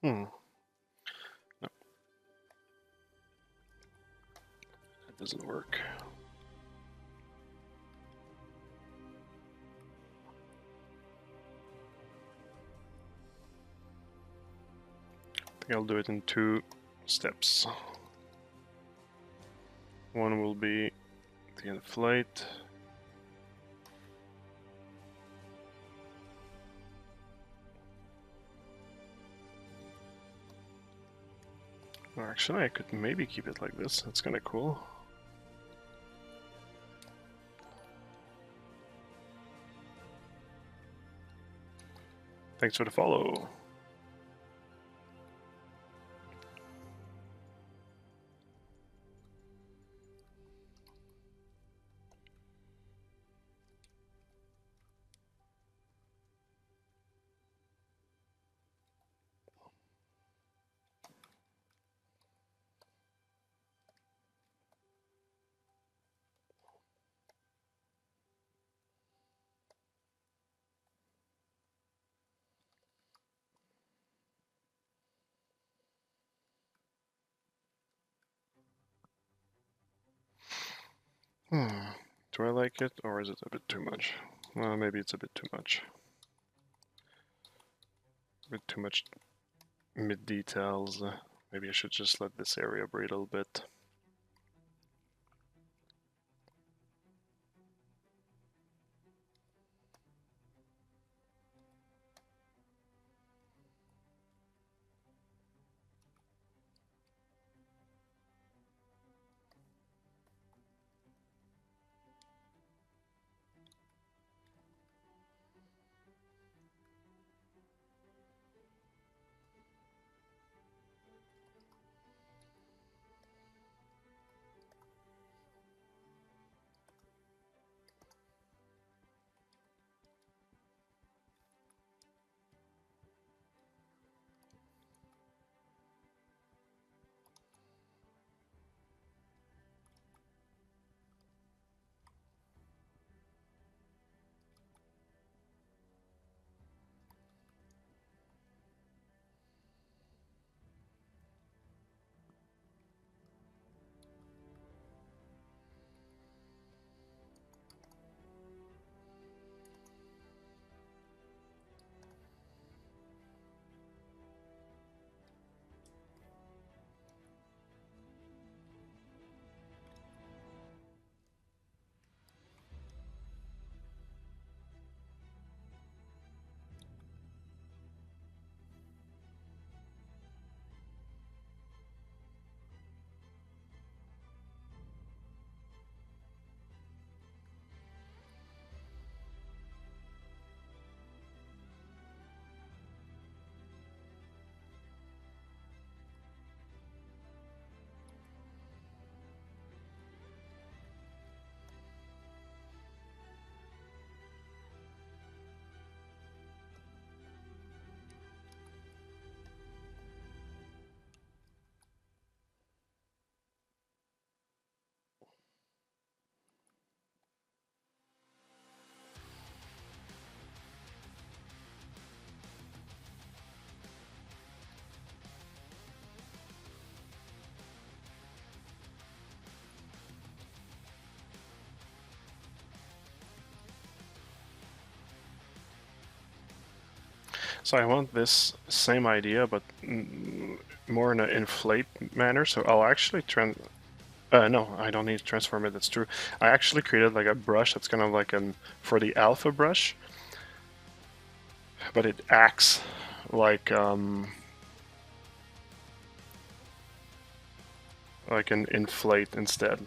No, that doesn't work. I think I'll do it in 2 steps. One will be the inflate. Or actually, I could maybe keep it like this. That's kind of cool. Thanks for the follow. Do I like it, or is it a bit too much? Well, maybe it's a bit too much. A bit too much mid details. Maybe I should just let this area breathe a little bit. So I want this same idea, but more in an inflate manner. So I'll actually no, I don't need to transform it. That's true. I actually created like a brush that's kind of like for the alpha brush, but it acts like an inflate instead.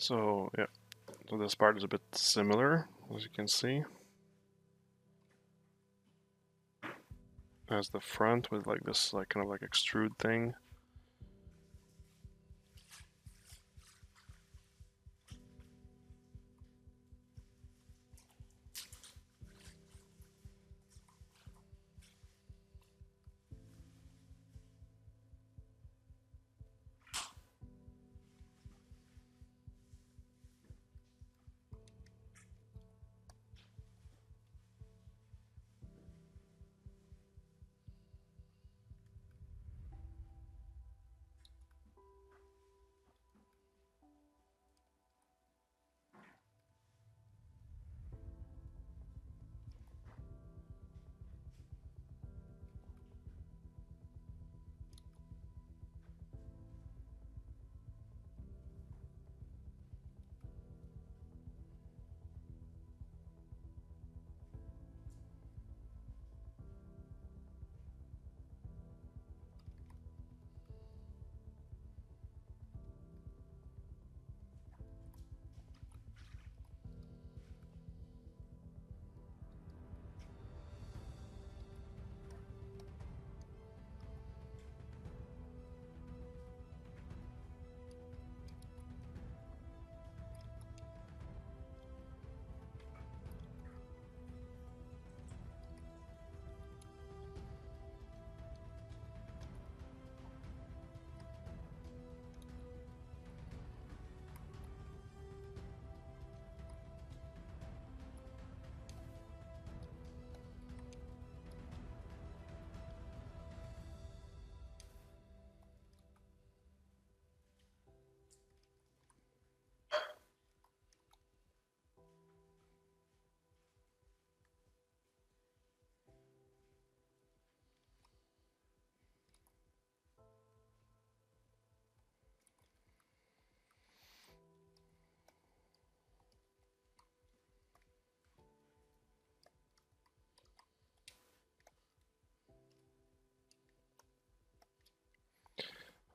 So yeah, so this part is a bit similar, as you can see, as the front with like this like kind of like extrude thing.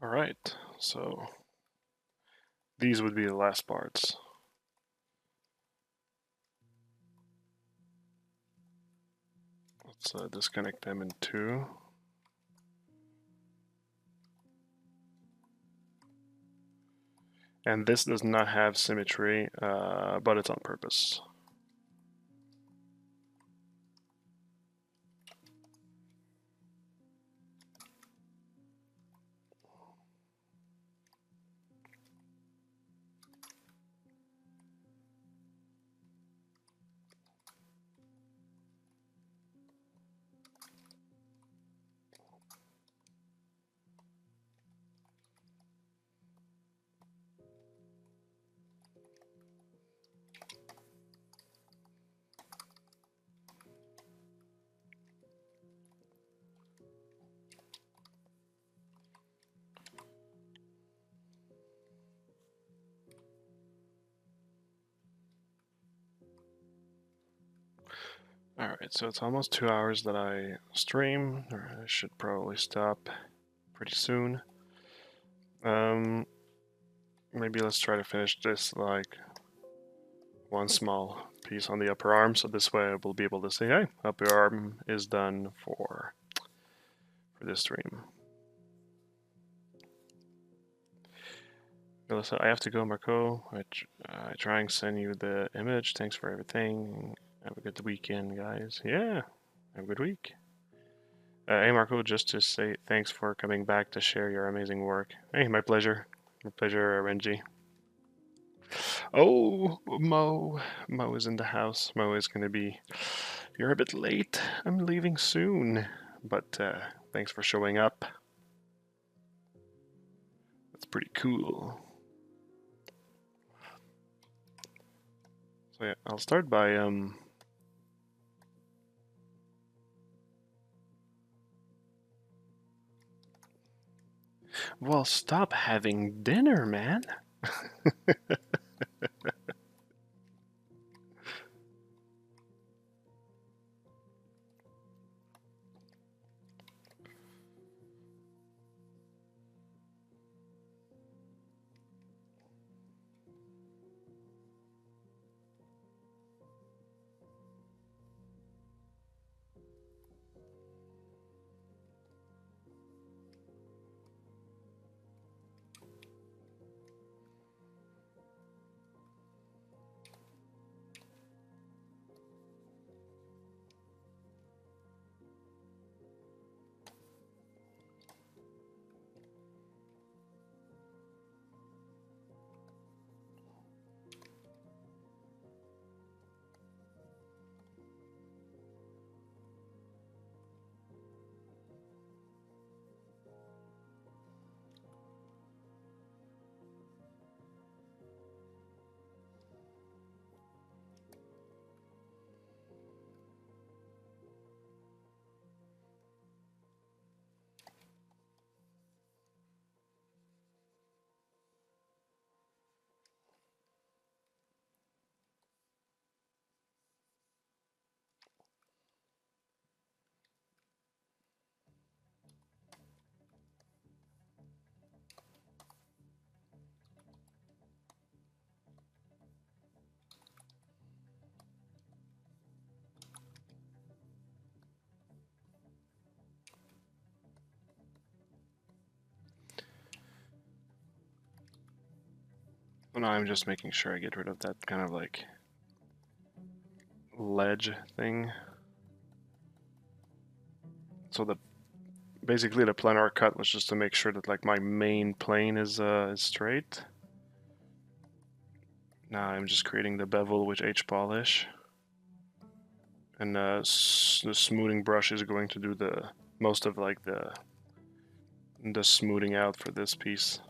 All right, so these would be the last parts. Let's disconnect them in two. And this does not have symmetry, but it's on purpose. Alright, so it's almost 2 hours that I stream, or I should probably stop pretty soon. Maybe let's try to finish this like one small piece on the upper arm, so this way I will be able to say, hey, upper arm is done for this stream. Melissa, I have to go, Marco. I try and send you the image. Thanks for everything. Have a good weekend, guys. Yeah, have a good week. Hey, Marco, just to say thanks for coming back to share your amazing work. Hey, my pleasure. My pleasure, Renji. Oh, Mo. Mo is in the house. Mo is going to be... You're a bit late. I'm leaving soon. But thanks for showing up. That's pretty cool. So yeah, I'll start by well, stop having dinner, man. Now I'm just making sure I get rid of that kind of like ledge thing. So basically the planar cut was just to make sure that like my main plane is straight. Now I'm just creating the bevel with H polish, and the smoothing brush is going to do the most of like the smoothing out for this piece.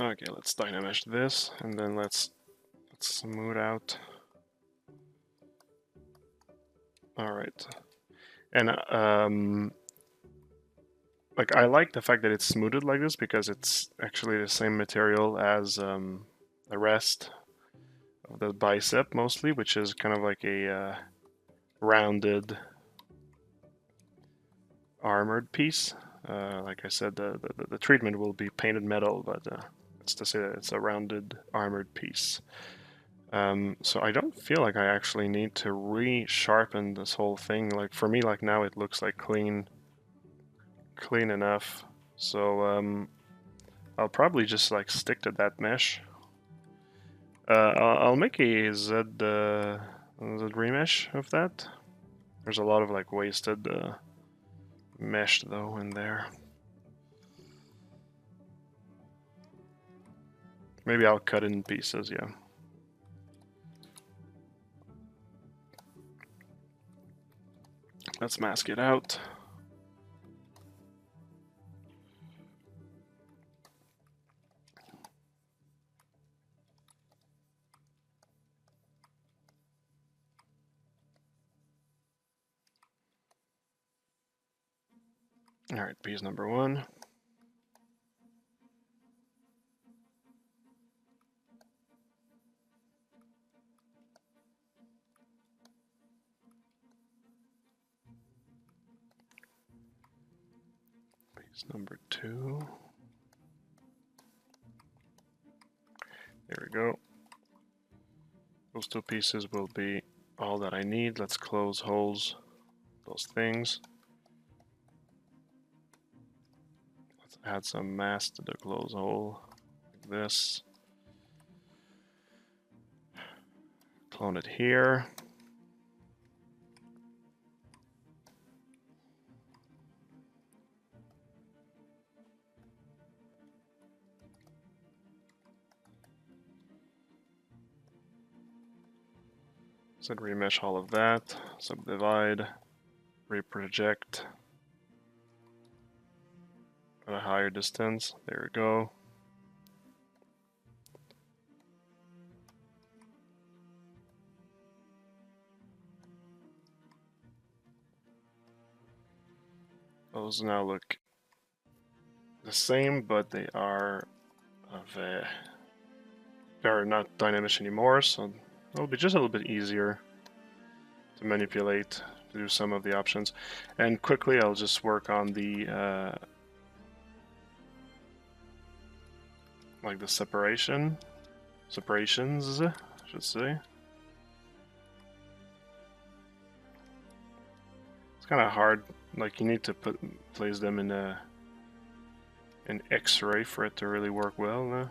Okay, let's dynamesh this, and then let's smooth out. All right, and like I like the fact that it's smoothed like this because it's actually the same material as the rest of the bicep mostly, which is kind of like a rounded armored piece. Like I said, the treatment will be painted metal, but it's to say that it's a rounded armored piece. So I don't feel like I actually need to re-sharpen this whole thing. Like for me, like now it looks like clean enough. So I'll probably just like stick to that mesh. I'll make a Z remesh of that. There's a lot of like wasted mesh though in there. Maybe I'll cut it in pieces, yeah. Let's mask it out. All right, piece number 1. Piece number 2. There we go. Those 2 pieces will be all that I need. Let's close holes, those things. Let's add some mask to the close hole, like this. Clone it here. So remesh all of that, subdivide, reproject at a higher distance. There we go. Those now look the same, but they are not dynamesh anymore, so it'll be just a little bit easier to manipulate, to do some of the options. And quickly, I'll just work on the like the separations, I should say. It's kind of hard. Like you need to place them in an X-ray for it to really work well. No?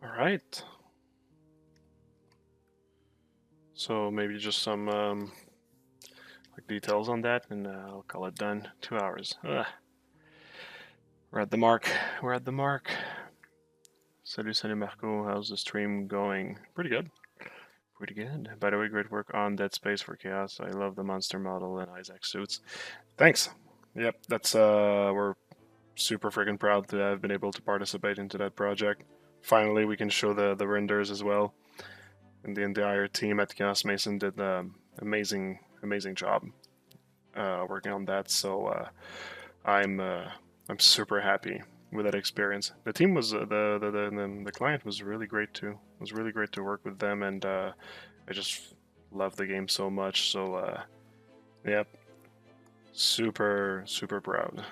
All right. So maybe just some like details on that, and I'll call it done. 2 hours. Ugh. We're at the mark. We're at the mark. Salut Marco. How's the stream going? Pretty good. Pretty good. By the way, great work on Dead Space for Chaos. I love the monster model and Isaac suits. Thanks. Yep, that's we're super freaking proud to have been able to participate into that project. Finally, we can show the renders as well. And the entire team at Chaos Mason did an amazing job working on that. So I'm super happy with that experience. The team was the client was really great too. It was really great to work with them, and I just love the game so much. So yep, super proud.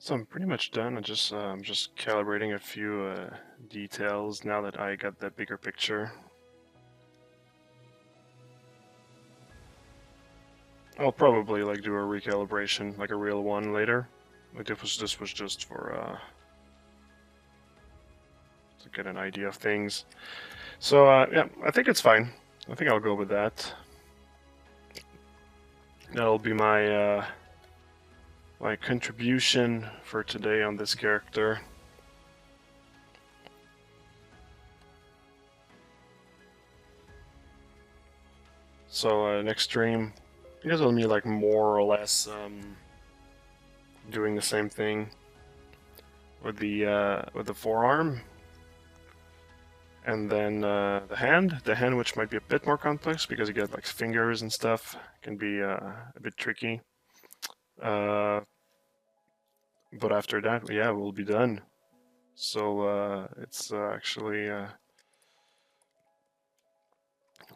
So I'm pretty much done. I'm just calibrating a few details now that I got the bigger picture. I'll probably like do a recalibration, like a real one later. Like this was just for to get an idea of things. So yeah, I think it's fine. I think I'll go with that. That'll be my contribution for today on this character. So next stream, you guys will be like more or less doing the same thing with the forearm, and then the hand which might be a bit more complex because you get like fingers and stuff, can be a bit tricky. But after that, yeah, we'll be done. So it's actually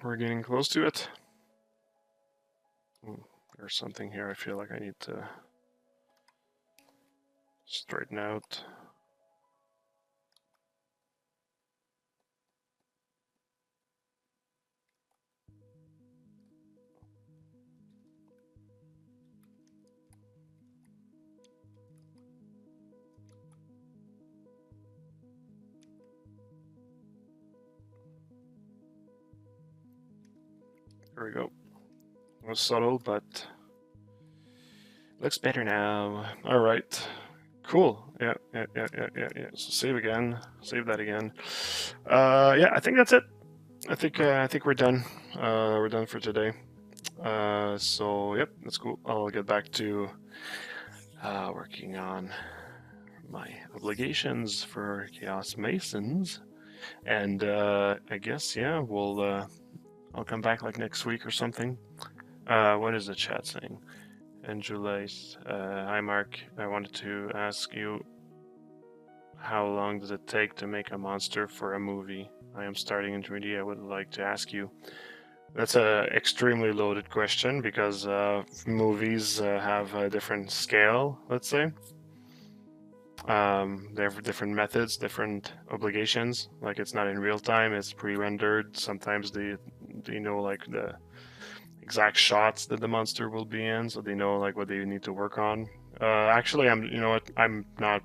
we're getting close to it. There's something here I feel like I need to straighten out. There we go. It was subtle, but looks better now. All right. Cool. Yeah. So save again. Save that again. Yeah, I think that's it. I think we're done. We're done for today. So yep, that's cool. I'll get back to working on my obligations for Chaos Masons, and I guess yeah, I'll come back like next week or something. What is the chat saying? And Julius, hi Mark, I wanted to ask you, how long does it take to make a monster for a movie? I am starting in 3D. I would like to ask you. That's a extremely loaded question because movies have a different scale, let's say. They have different methods, different obligations. Like it's not in real time; it's pre-rendered. Sometimes they know like the exact shots that the monster will be in, so they know like what they need to work on. Actually, you know what? I'm not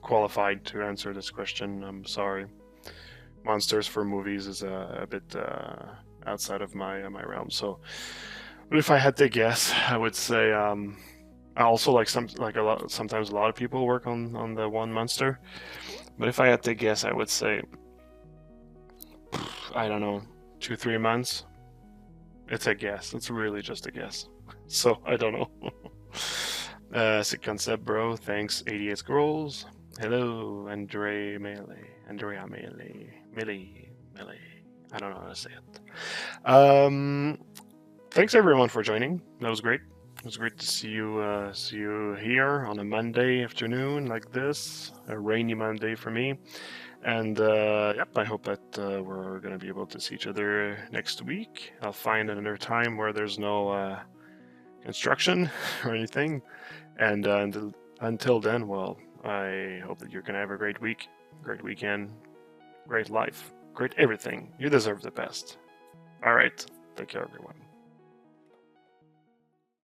qualified to answer this question. I'm sorry. Monsters for movies is a bit outside of my realm. So, but if I had to guess, I would say I also like sometimes a lot of people work on the one monster. But if I had to guess, I would say I don't know, 2-3 months. It's a guess. It's really just a guess. So I don't know. Sick concept, bro. Thanks. 88 scrolls. Hello, Andrea Melee. I don't know how to say it. Thanks everyone for joining. That was great. It was great to see you here on a Monday afternoon like this, a rainy Monday for me. And yep, I hope that we're going to be able to see each other next week. I'll find another time where there's no construction or anything. And until then, well, I hope that you're going to have a great week, great weekend, great life, great everything. You deserve the best. All right. Take care, everyone.